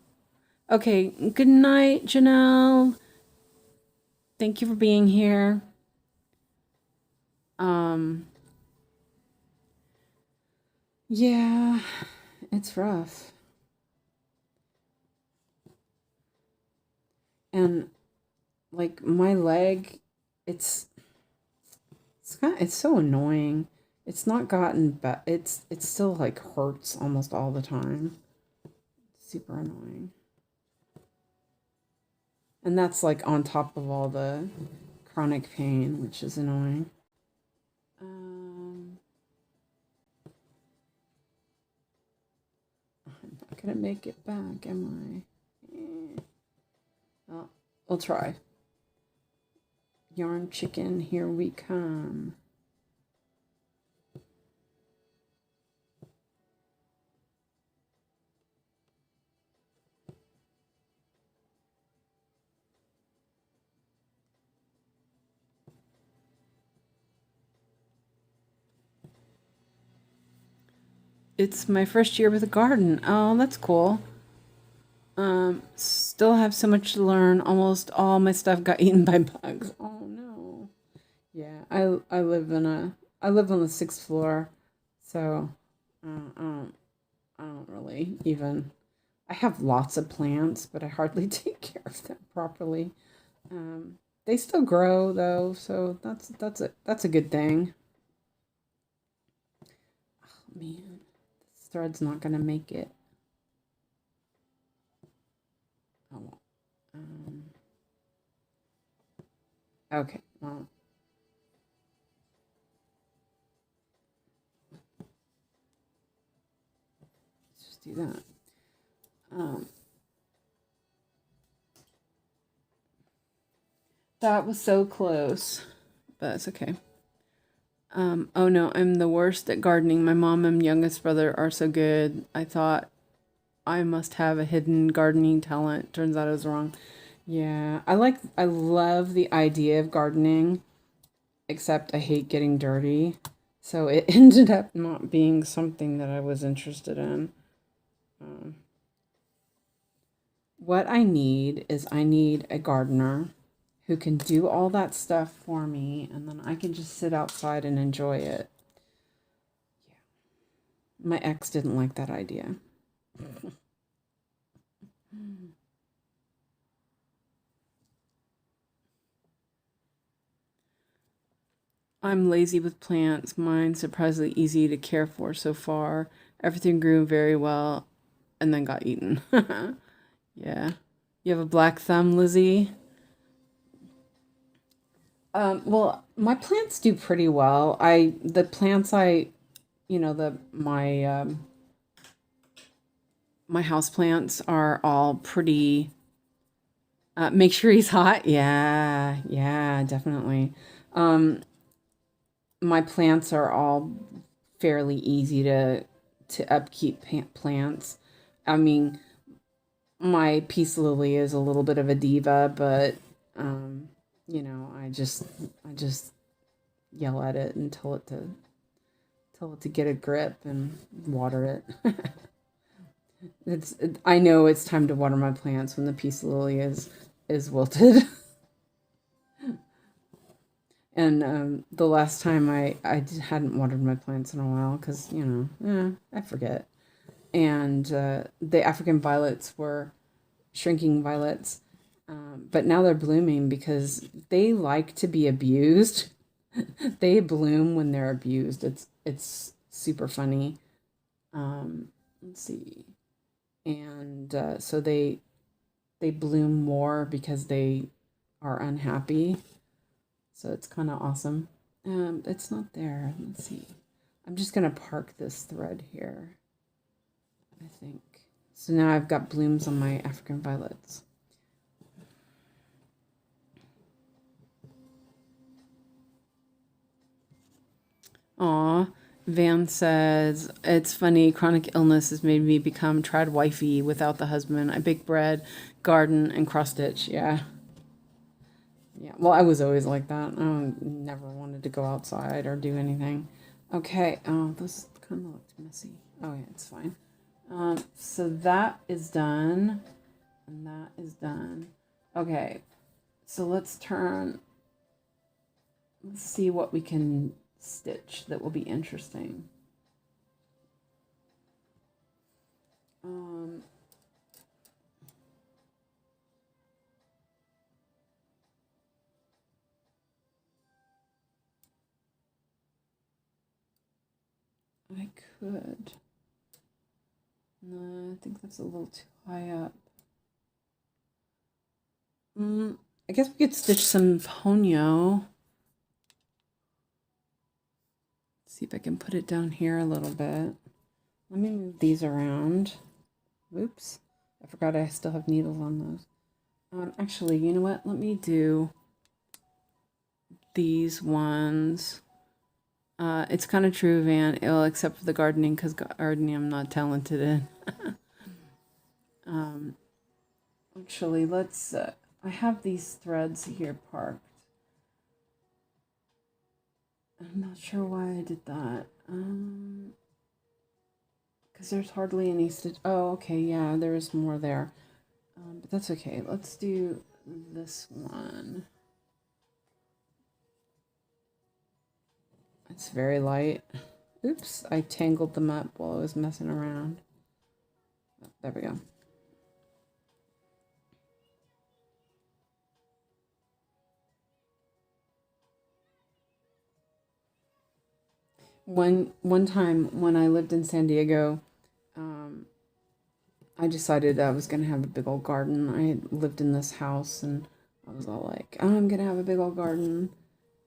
Okay, good night, Janelle. Thank you for being here. Um, yeah, it's rough. And like my leg, it's it's so annoying. It's not gotten but it's still like hurts almost all the time. Super annoying. And that's like on top of all the chronic pain, which is annoying. Um, I'm not gonna make it back, am I? Well, we'll try. Yarn chicken, here we come. It's my first year with a garden. Oh, that's cool. Still have so much to learn. Almost all my stuff got eaten by bugs. Oh no. Yeah, I live on the sixth floor, so I don't really even. I have lots of plants, but I hardly take care of them properly. They still grow though, so that's a good thing. Oh man, this thread's not gonna make it. Oh well. Um, okay, well, let's just do that. Um, that was so close, but it's okay. Oh no, I'm the worst at gardening. My mom and youngest brother are so good. I thought I must have a hidden gardening talent. Turns out I was wrong. Yeah, I love the idea of gardening, except I hate getting dirty. So it ended up not being something that I was interested in. Um, what I need a gardener who can do all that stuff for me, and then I can just sit outside and enjoy it. Yeah. My ex didn't like that idea. I'm lazy with plants. Mine's surprisingly easy to care for so far. Everything grew very well and then got eaten. Yeah. You have a black thumb, Lizzie? Well, my plants do pretty well. The plants you know, my house plants are all pretty. Make sure he's hot. Yeah, yeah, definitely. Um, my plants are all fairly easy to upkeep plants. I mean, my peace lily is a little bit of a diva, but um, I just yell at it and tell it to get a grip and water it. I know it's time to water my plants when the peace lily is wilted. And the last time hadn't watered my plants in a while because I forget. And the African violets were shrinking violets. But now they're blooming because they like to be abused. They bloom when they're abused. It's super funny. Let's see. And so they bloom more because they are unhappy. So it's kind of awesome. It's not there. Let's see. I'm just going to park this thread here, I think. So now I've got blooms on my African violets. Aw, Van says, it's funny, chronic illness has made me become tried wifey without the husband. I bake bread, garden, and cross stitch. Yeah. Yeah, well, I was always like that. I never wanted to go outside or do anything. Okay, oh, this kind of looked messy. Oh, yeah, it's fine. So that is done, and that is done. Okay, so let's see what we can stitch that will be interesting. I could. No, I think that's a little too high up. I guess we could stitch some Ponyo. See if I can put it down here a little bit. Let me move these around. Oops. I forgot I still have needles on those. Actually, you know what? Let me do these ones. It's kind of true, Van. Well, except for the gardening, because gardening I'm not talented in. Actually, let's... I have these threads here parked. I'm not sure why I did that. Because there's hardly any stitch. Oh, okay, yeah, there's more there. But that's okay. Let's do this one. It's very light. Oops, I tangled them up while I was messing around. There we go. One time when I lived in San Diego, I decided I was going to have a big old garden. I had lived in this house and I was all like, oh, I'm going to have a big old garden.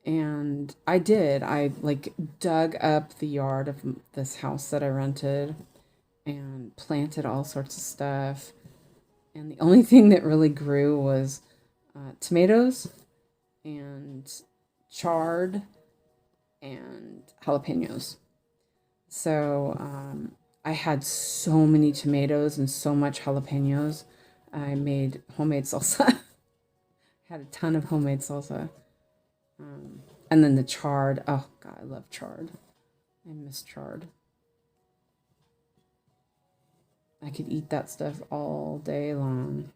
And I did. I like dug up the yard of this house that I rented and planted all sorts of stuff. And the only thing that really grew was tomatoes and chard and jalapenos. So I had so many tomatoes and so much jalapenos. I made homemade salsa. Had a ton of homemade salsa. And then the chard. Oh, God, I love chard. I miss chard. I could eat that stuff all day long.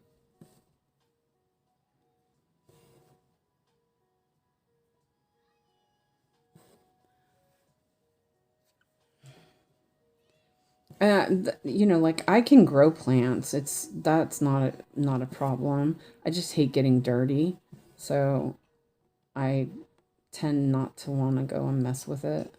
Like I can grow plants. That's not a problem. I just hate getting dirty, so I tend not to want to go and mess with it.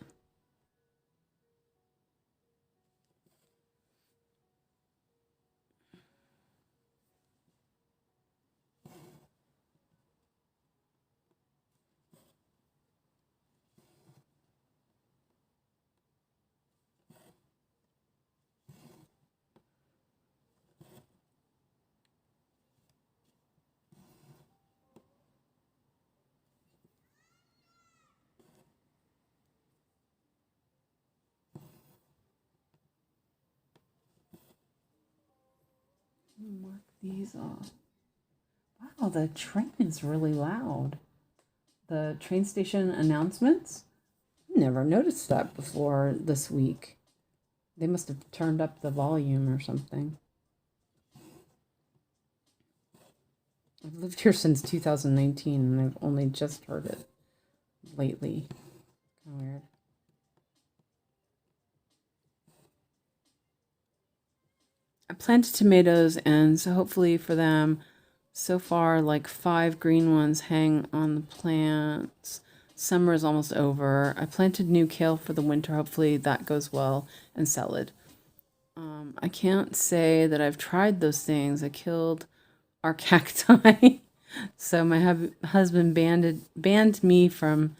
Mark these off. Wow, the train is really loud. The train station announcements? Never noticed that before this week. They must have turned up the volume or something. I've lived here since 2019 and I've only just heard it lately. Kind of weird. I planted tomatoes, and so hopefully for them, so far like 5 green ones hang on the plants. Summer is almost over. I planted new kale for the winter. Hopefully that goes well, and salad. I can't say that I've tried those things. I killed our cacti. So my husband banned me from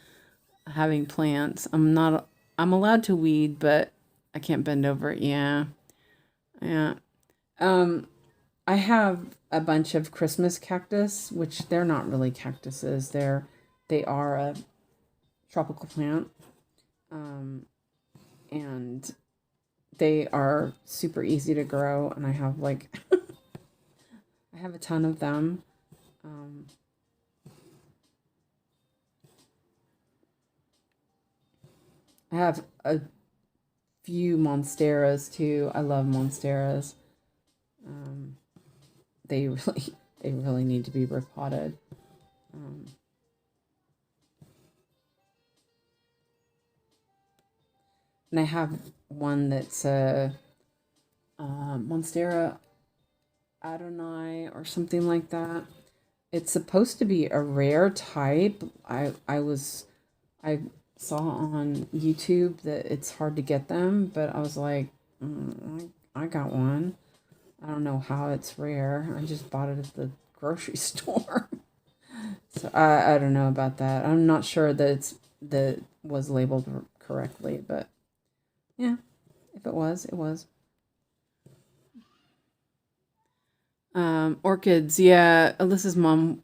having plants. I'm allowed to weed, but I can't bend over it. Yeah. Yeah. Um I have a bunch of Christmas cactus, which they're not really cactuses. They are a tropical plant. Um and they are super easy to grow, and I have like I have a ton of them. Um I have a few monsteras too. I love monsteras. Um, they really they really need to be repotted. Um, and I have one that's a Monstera Adonai or something like that. It's supposed to be a rare type. I saw on YouTube that it's hard to get them, but I was like, I got one. I don't know how it's rare. I just bought it at the grocery store. So I don't know about that. I'm not sure that that was labeled correctly, but yeah, if it was, it was. Orchids, yeah. Alyssa's mom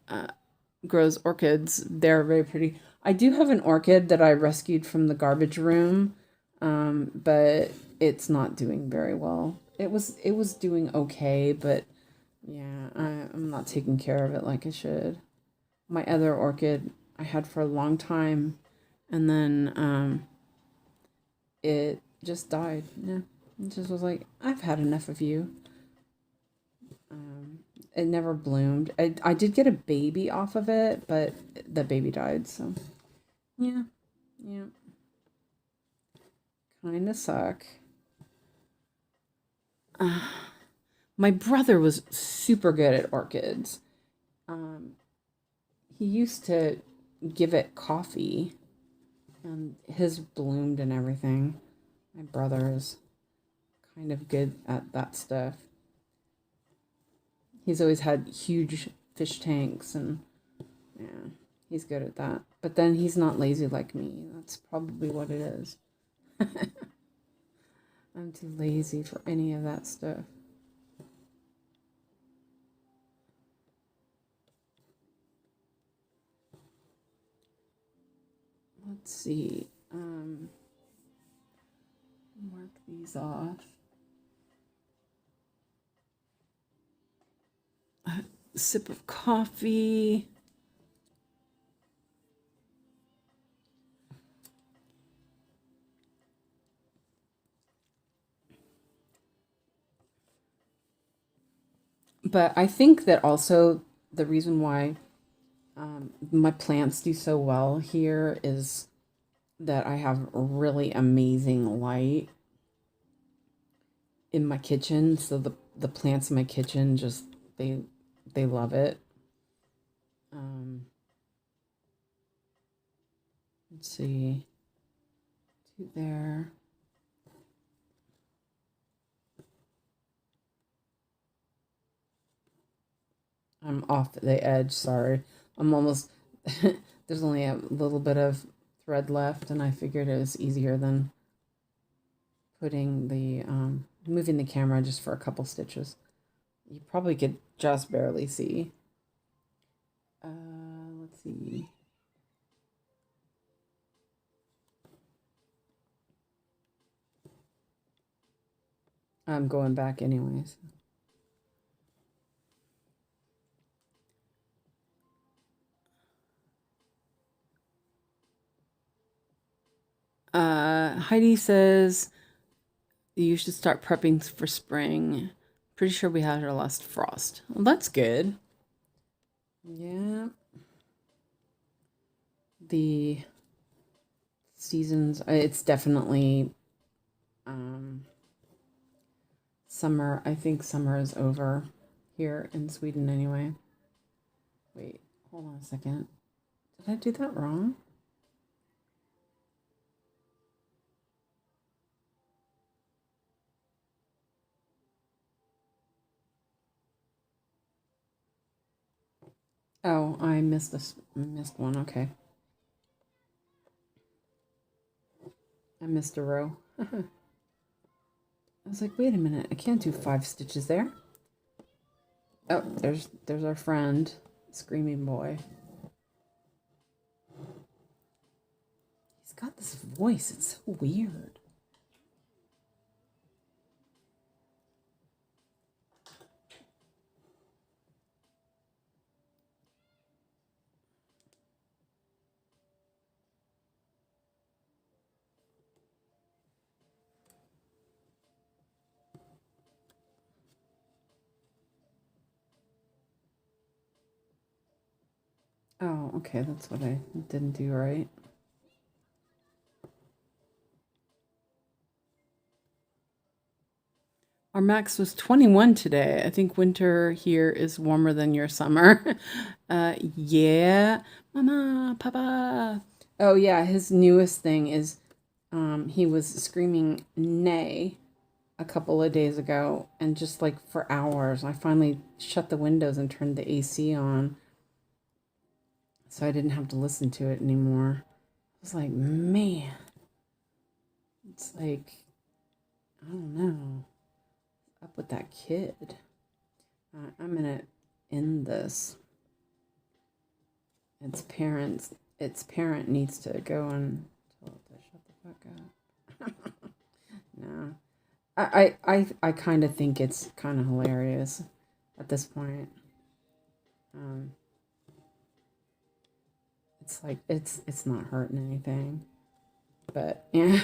grows orchids. They're very pretty. I do have an orchid that I rescued from the garbage room, but it's not doing very well. It was doing okay, but yeah, I'm not taking care of it like I should. My other orchid I had for a long time, and then it just died. Yeah, it just was like, I've had enough of you. Um, it never bloomed. I did get a baby off of it, but the baby died. So yeah, yeah, kind of suck. Uh, my brother was super good at orchids. Um, he used to give it coffee, and his bloomed and everything. My brother is kind of good at that stuff. He's always had huge fish tanks, and yeah, he's good at that. But then he's not lazy like me. That's probably what it is. I'm too lazy for any of that stuff. Let's see. Mark these off. A sip of coffee. But I think that also the reason why my plants do so well here is that I have really amazing light in my kitchen. So the plants in my kitchen just they they love it. Um, let's see, two there. I'm off the edge. Sorry, I'm almost. There's only a little bit of thread left, and I figured it was easier than putting the moving the camera just for a couple stitches. You probably could just barely see. Let's see. I'm going back anyways. Heidi says you should start prepping for spring. Pretty sure we had our last frost. Well, that's good. Yeah. The seasons, it's definitely um, Summer, I think summer is over here in Sweden anyway. Wait, hold on a second. Did I do that wrong? Oh, I missed one. Okay. I missed a row. I was like, wait a minute, I can't do 5 stitches there. Oh, there's our friend, Screaming Boy. He's got this voice, it's so weird. Oh, okay, that's what I didn't do right. Our max was 21 today. I think winter here is warmer than your summer. Yeah. Mama, Papa. Oh, yeah, his newest thing is he was screaming nay a couple of days ago and just like for hours. I finally shut the windows and turned the AC on so I didn't have to listen to it anymore. I was like, man, it's like, I don't know, up with that kid. I'm gonna end this. Its parent needs to go and tell it to shut the fuck up. No. I kind of think it's kind of hilarious at this point. It's like it's not hurting anything, but yeah.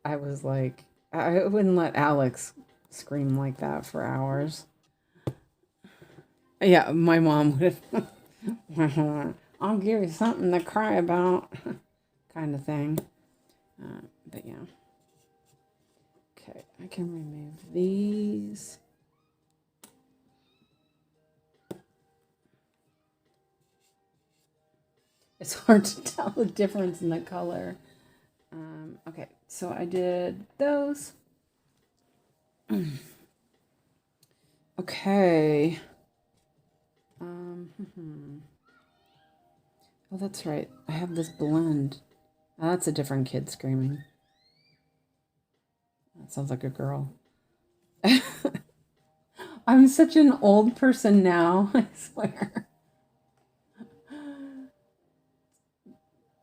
I was like, I wouldn't let Alex scream like that for hours. Yeah, my mom would have. I'll give you something to cry about, kind of thing. But yeah. Okay, I can remove these. It's hard to tell the difference in the color. Okay, so I did those. Okay. Oh, that's right. I have this blend. Oh, that's a different kid screaming. That sounds like a girl. I'm such an old person now, I swear.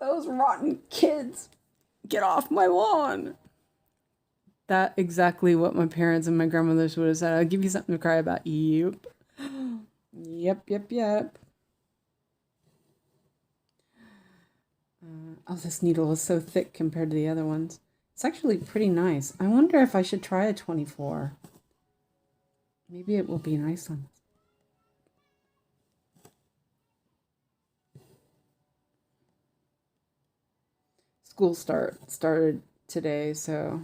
Those rotten kids. Get off my lawn. That exactly what my parents and my grandmothers would have said. I'll give you something to cry about. Yep. Yep. Oh, this needle is so thick compared to the other ones. It's actually pretty nice. I wonder if I should try a 24. Maybe it will be nice on. School started today, so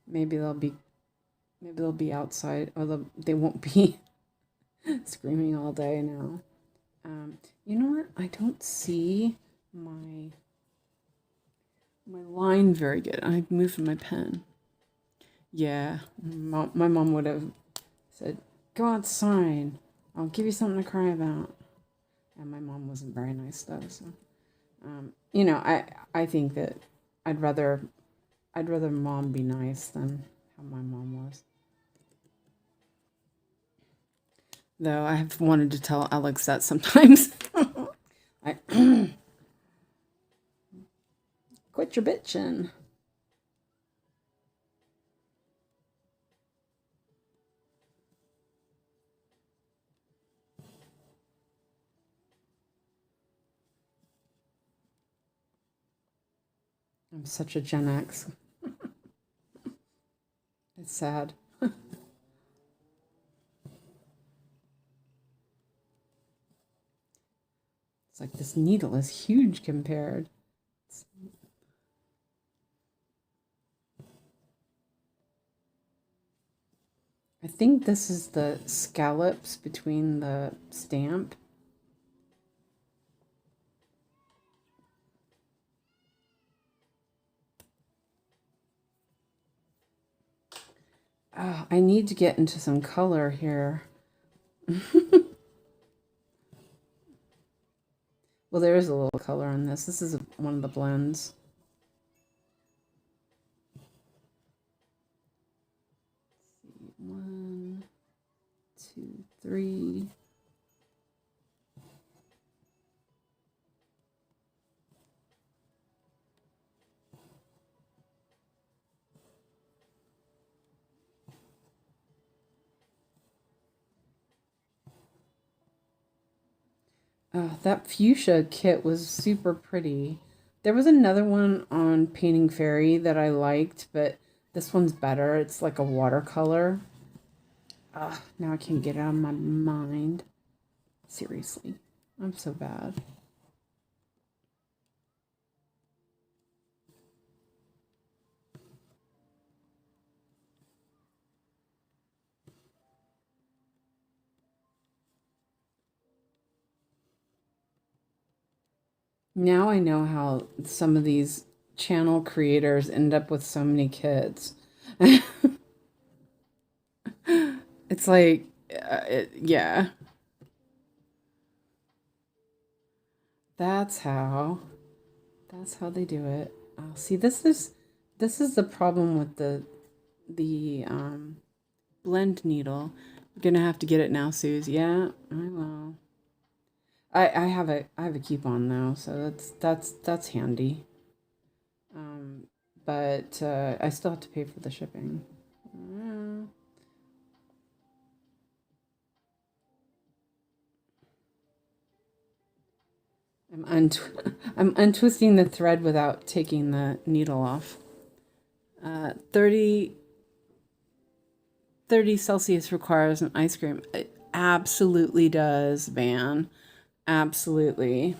maybe they'll be outside, or they won't be screaming all day now. You know what? I don't see my line very good. I moved my pen. Yeah, my mom would have said, "Go outside. I'll give you something to cry about." And my mom wasn't very nice though. So, I think that I'd rather mom be nice than how my mom was. Though I have wanted to tell Alex that sometimes. Quit your bitching. I'm such a Gen X. It's sad. It's like this needle is huge compared. I think this is the scallops between the stamp. Oh, I need to get into some color here. Well, there is a little color on this. This is one of the blends. One, two, three. Oh, that fuchsia kit was super pretty. There was another one on Painting Fairy that I liked, but this one's better. It's like a watercolor. Now I can't get it out of my mind. Seriously, I'm so bad. Now I know how some of these channel creators end up with so many kids. It's like, yeah, that's how. That's how they do it. Oh, see, this is the problem with the blend needle. You're gonna have to get it now, Suze. Yeah, I will. I have a coupon though, so that's handy. Um, but I still have to pay for the shipping. Yeah. I'm untwisting the thread without taking the needle off. 30 Celsius requires an ice cream. It absolutely does, Van. Absolutely.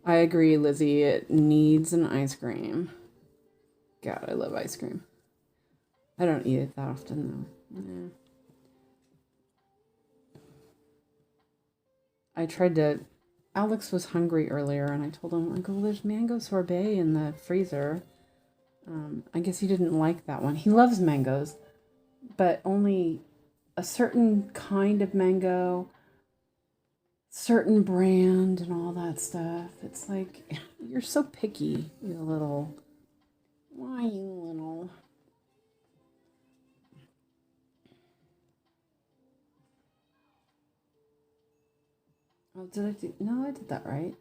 I agree, Lizzie. It needs an ice cream. God, I love ice cream. I don't eat it that often, though. Yeah. I tried to. Alex was hungry earlier, and I told him, like, oh, there's mango sorbet in the freezer. I guess he didn't like that one. He loves mangoes, but only a certain kind of mango, certain brand, and all that stuff. It's like, you're so picky, you little. Why, you little. Oh, did I do? No, I did that right.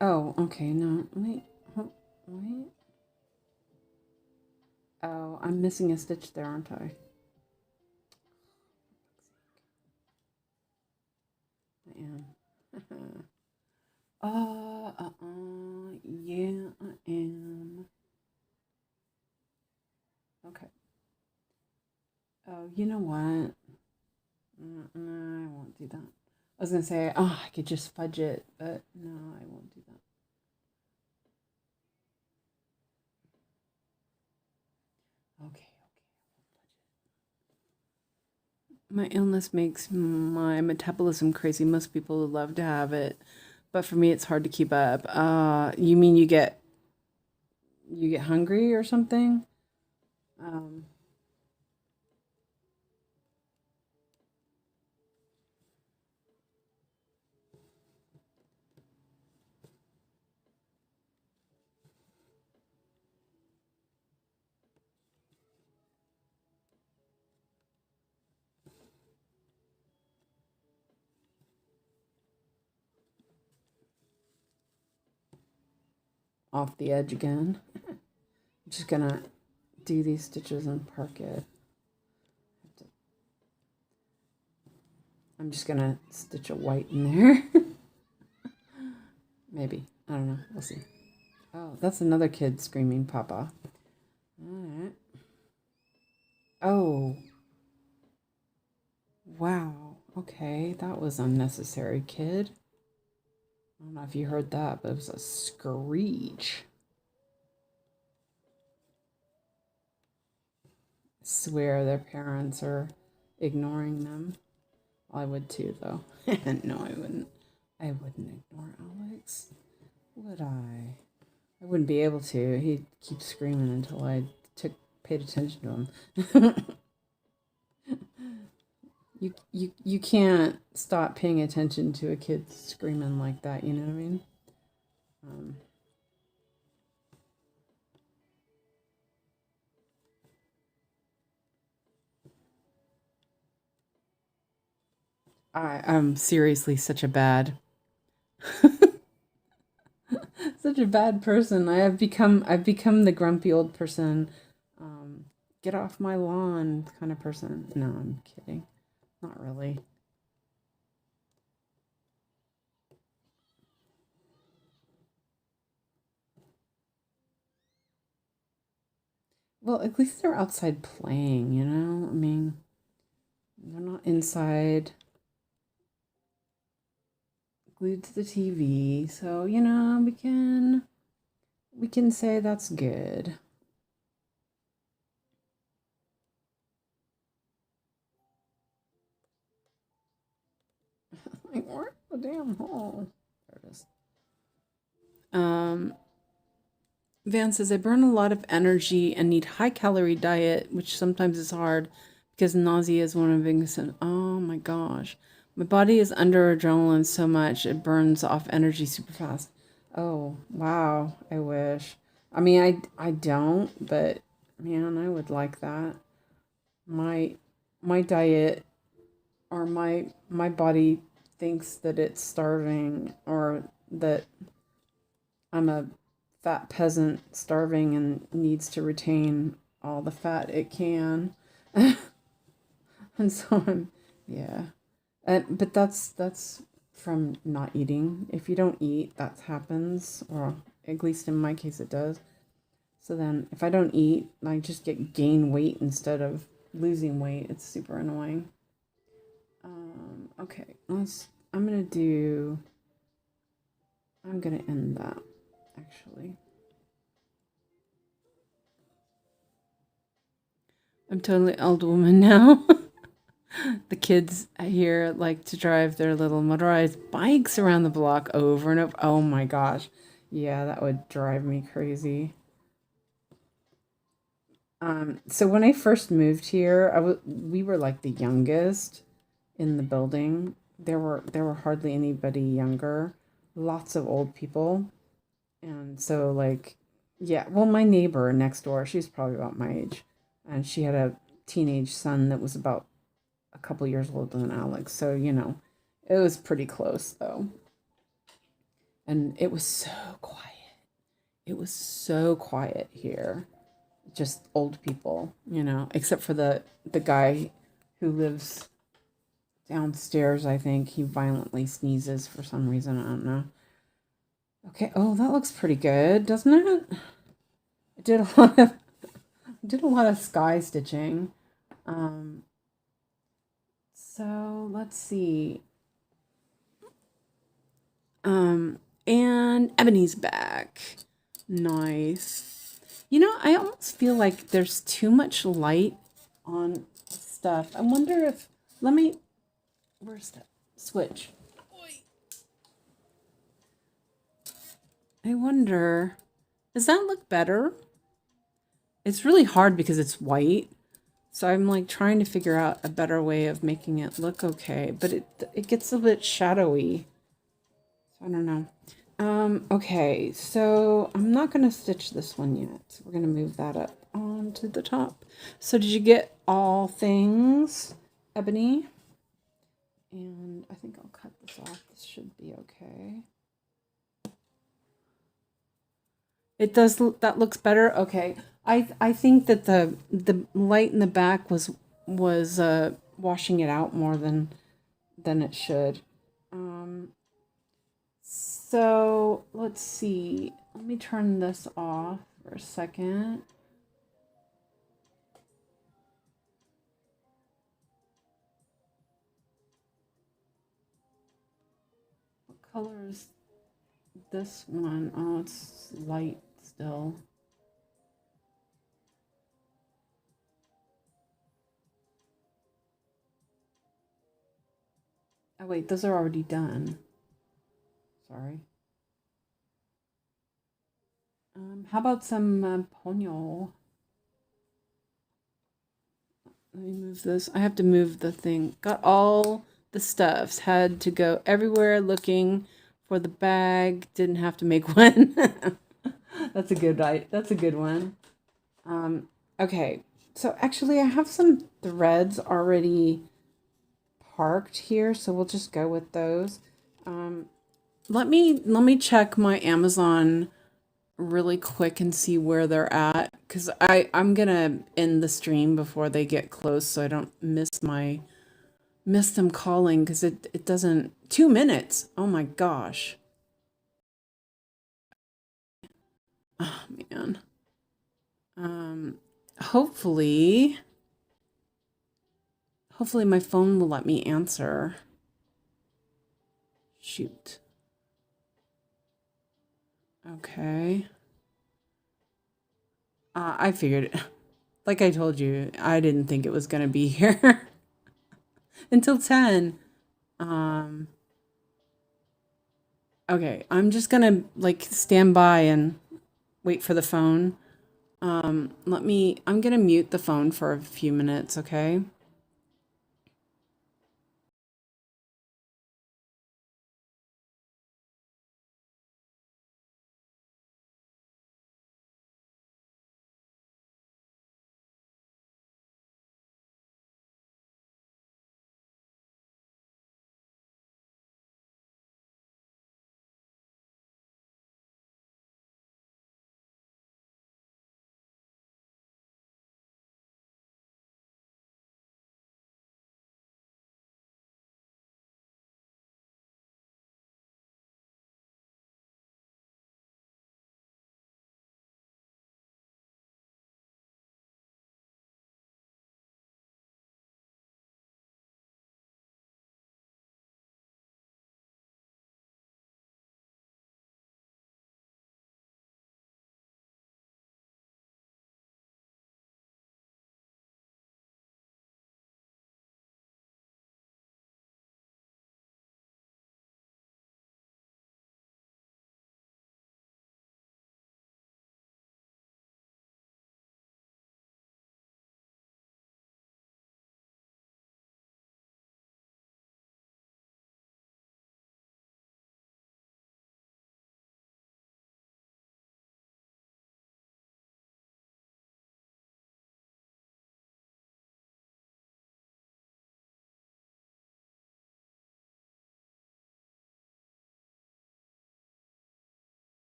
Oh, okay. No, wait. Wait. Oh, I'm missing a stitch there, aren't I? I am. Yeah, I am. Okay. Oh, you know what? No, I won't do that. I was gonna say, oh, I could just fudge it, but no, I won't do that. Okay. My illness makes my metabolism crazy. Most people would love to have it, but for me, it's hard to keep up. You mean you get hungry or something? Um, off the edge again. I'm just gonna do these stitches and park it. I'm just gonna stitch a white in there. Maybe. I don't know. We'll see. Oh, that's another kid screaming, Papa. Alright. Oh. Wow. Okay, that was unnecessary, kid. I don't know if you heard that, but it was a screech. swear their parents are ignoring them. Well, I would too, though. No, I wouldn't. I wouldn't ignore Alex. Would I? I wouldn't be able to. He'd keep screaming until I paid attention to him. You can't stop paying attention to a kid screaming like that, you know what I mean? I'm seriously such a bad such a bad person. I've become the grumpy old person, get off my lawn kind of person. No, I'm kidding. Not really. Well, at least they're outside playing, you know? I mean, they're not inside glued to the TV. So, you know, we can say that's good. Like, where's the damn hole? There it is. Van says, I burn a lot of energy and need high calorie diet, which sometimes is hard because nausea is one of the biggest. Oh my gosh. My body is under adrenaline so much it burns off energy super fast. Oh, wow. I wish. I mean, I don't, but man, I would like that. My my diet or my body thinks that it's starving or that I'm a fat peasant starving and needs to retain all the fat it can. And so I'm, yeah. But that's from not eating. If you don't eat, that happens, or at least in my case it does. So then if I don't eat, I just gain weight instead of losing weight. It's super annoying. Okay, I'm gonna end that, actually. I'm totally old woman now. The kids here like to drive their little motorized bikes around the block over and over. Oh my gosh. Yeah, that would drive me crazy. So when I first moved here, we were like the youngest in the building. There were hardly anybody younger. Lots of old people. And so like yeah, well my neighbor next door, she's probably about my age. And she had a teenage son that was about a couple years older than Alex. So, you know, it was pretty close though. And it was so quiet. It was so quiet here. Just old people, you know, except for the guy who lives downstairs, I think. He violently sneezes for some reason, I don't know. Okay, oh, that looks pretty good, doesn't it? I did a lot of sky stitching. Um so let's see. And Ebony's back. Nice. You know, I almost feel like there's too much light on stuff. I wonder if, where's that switch? I wonder, does that look better? It's really hard because it's white. So I'm like trying to figure out a better way of making it look okay, but it gets a bit shadowy. So I don't know. Okay, so I'm not going to stitch this one yet. We're going to move that up onto the top. So did you get all things, Ebony? And I think I'll cut this off. This should be okay. It does, that looks better? Okay. I think that the light in the back was washing it out more than it should. So let's see. Let me turn this off for a second. What color is this one? Oh, it's light still. Oh wait, those are already done. Sorry. How about some Ponyo? Let me move this. I have to move the thing. Got all the stuffs. Had to go everywhere looking for the bag. Didn't have to make one. That's a good one. Okay. So actually I have some threads already parked here, so we'll just go with those. Let me check my Amazon really quick and see where they're at, because I'm gonna end the stream before they get close so I don't miss them calling, because it doesn't. 2 minutes, oh my gosh. Oh man. um hopefully my phone will let me answer. Shoot. Okay. I figured, like I told you, I didn't think it was gonna be here until 10. Um, okay, I'm just gonna like stand by and wait for the phone. I'm gonna mute the phone for a few minutes, okay?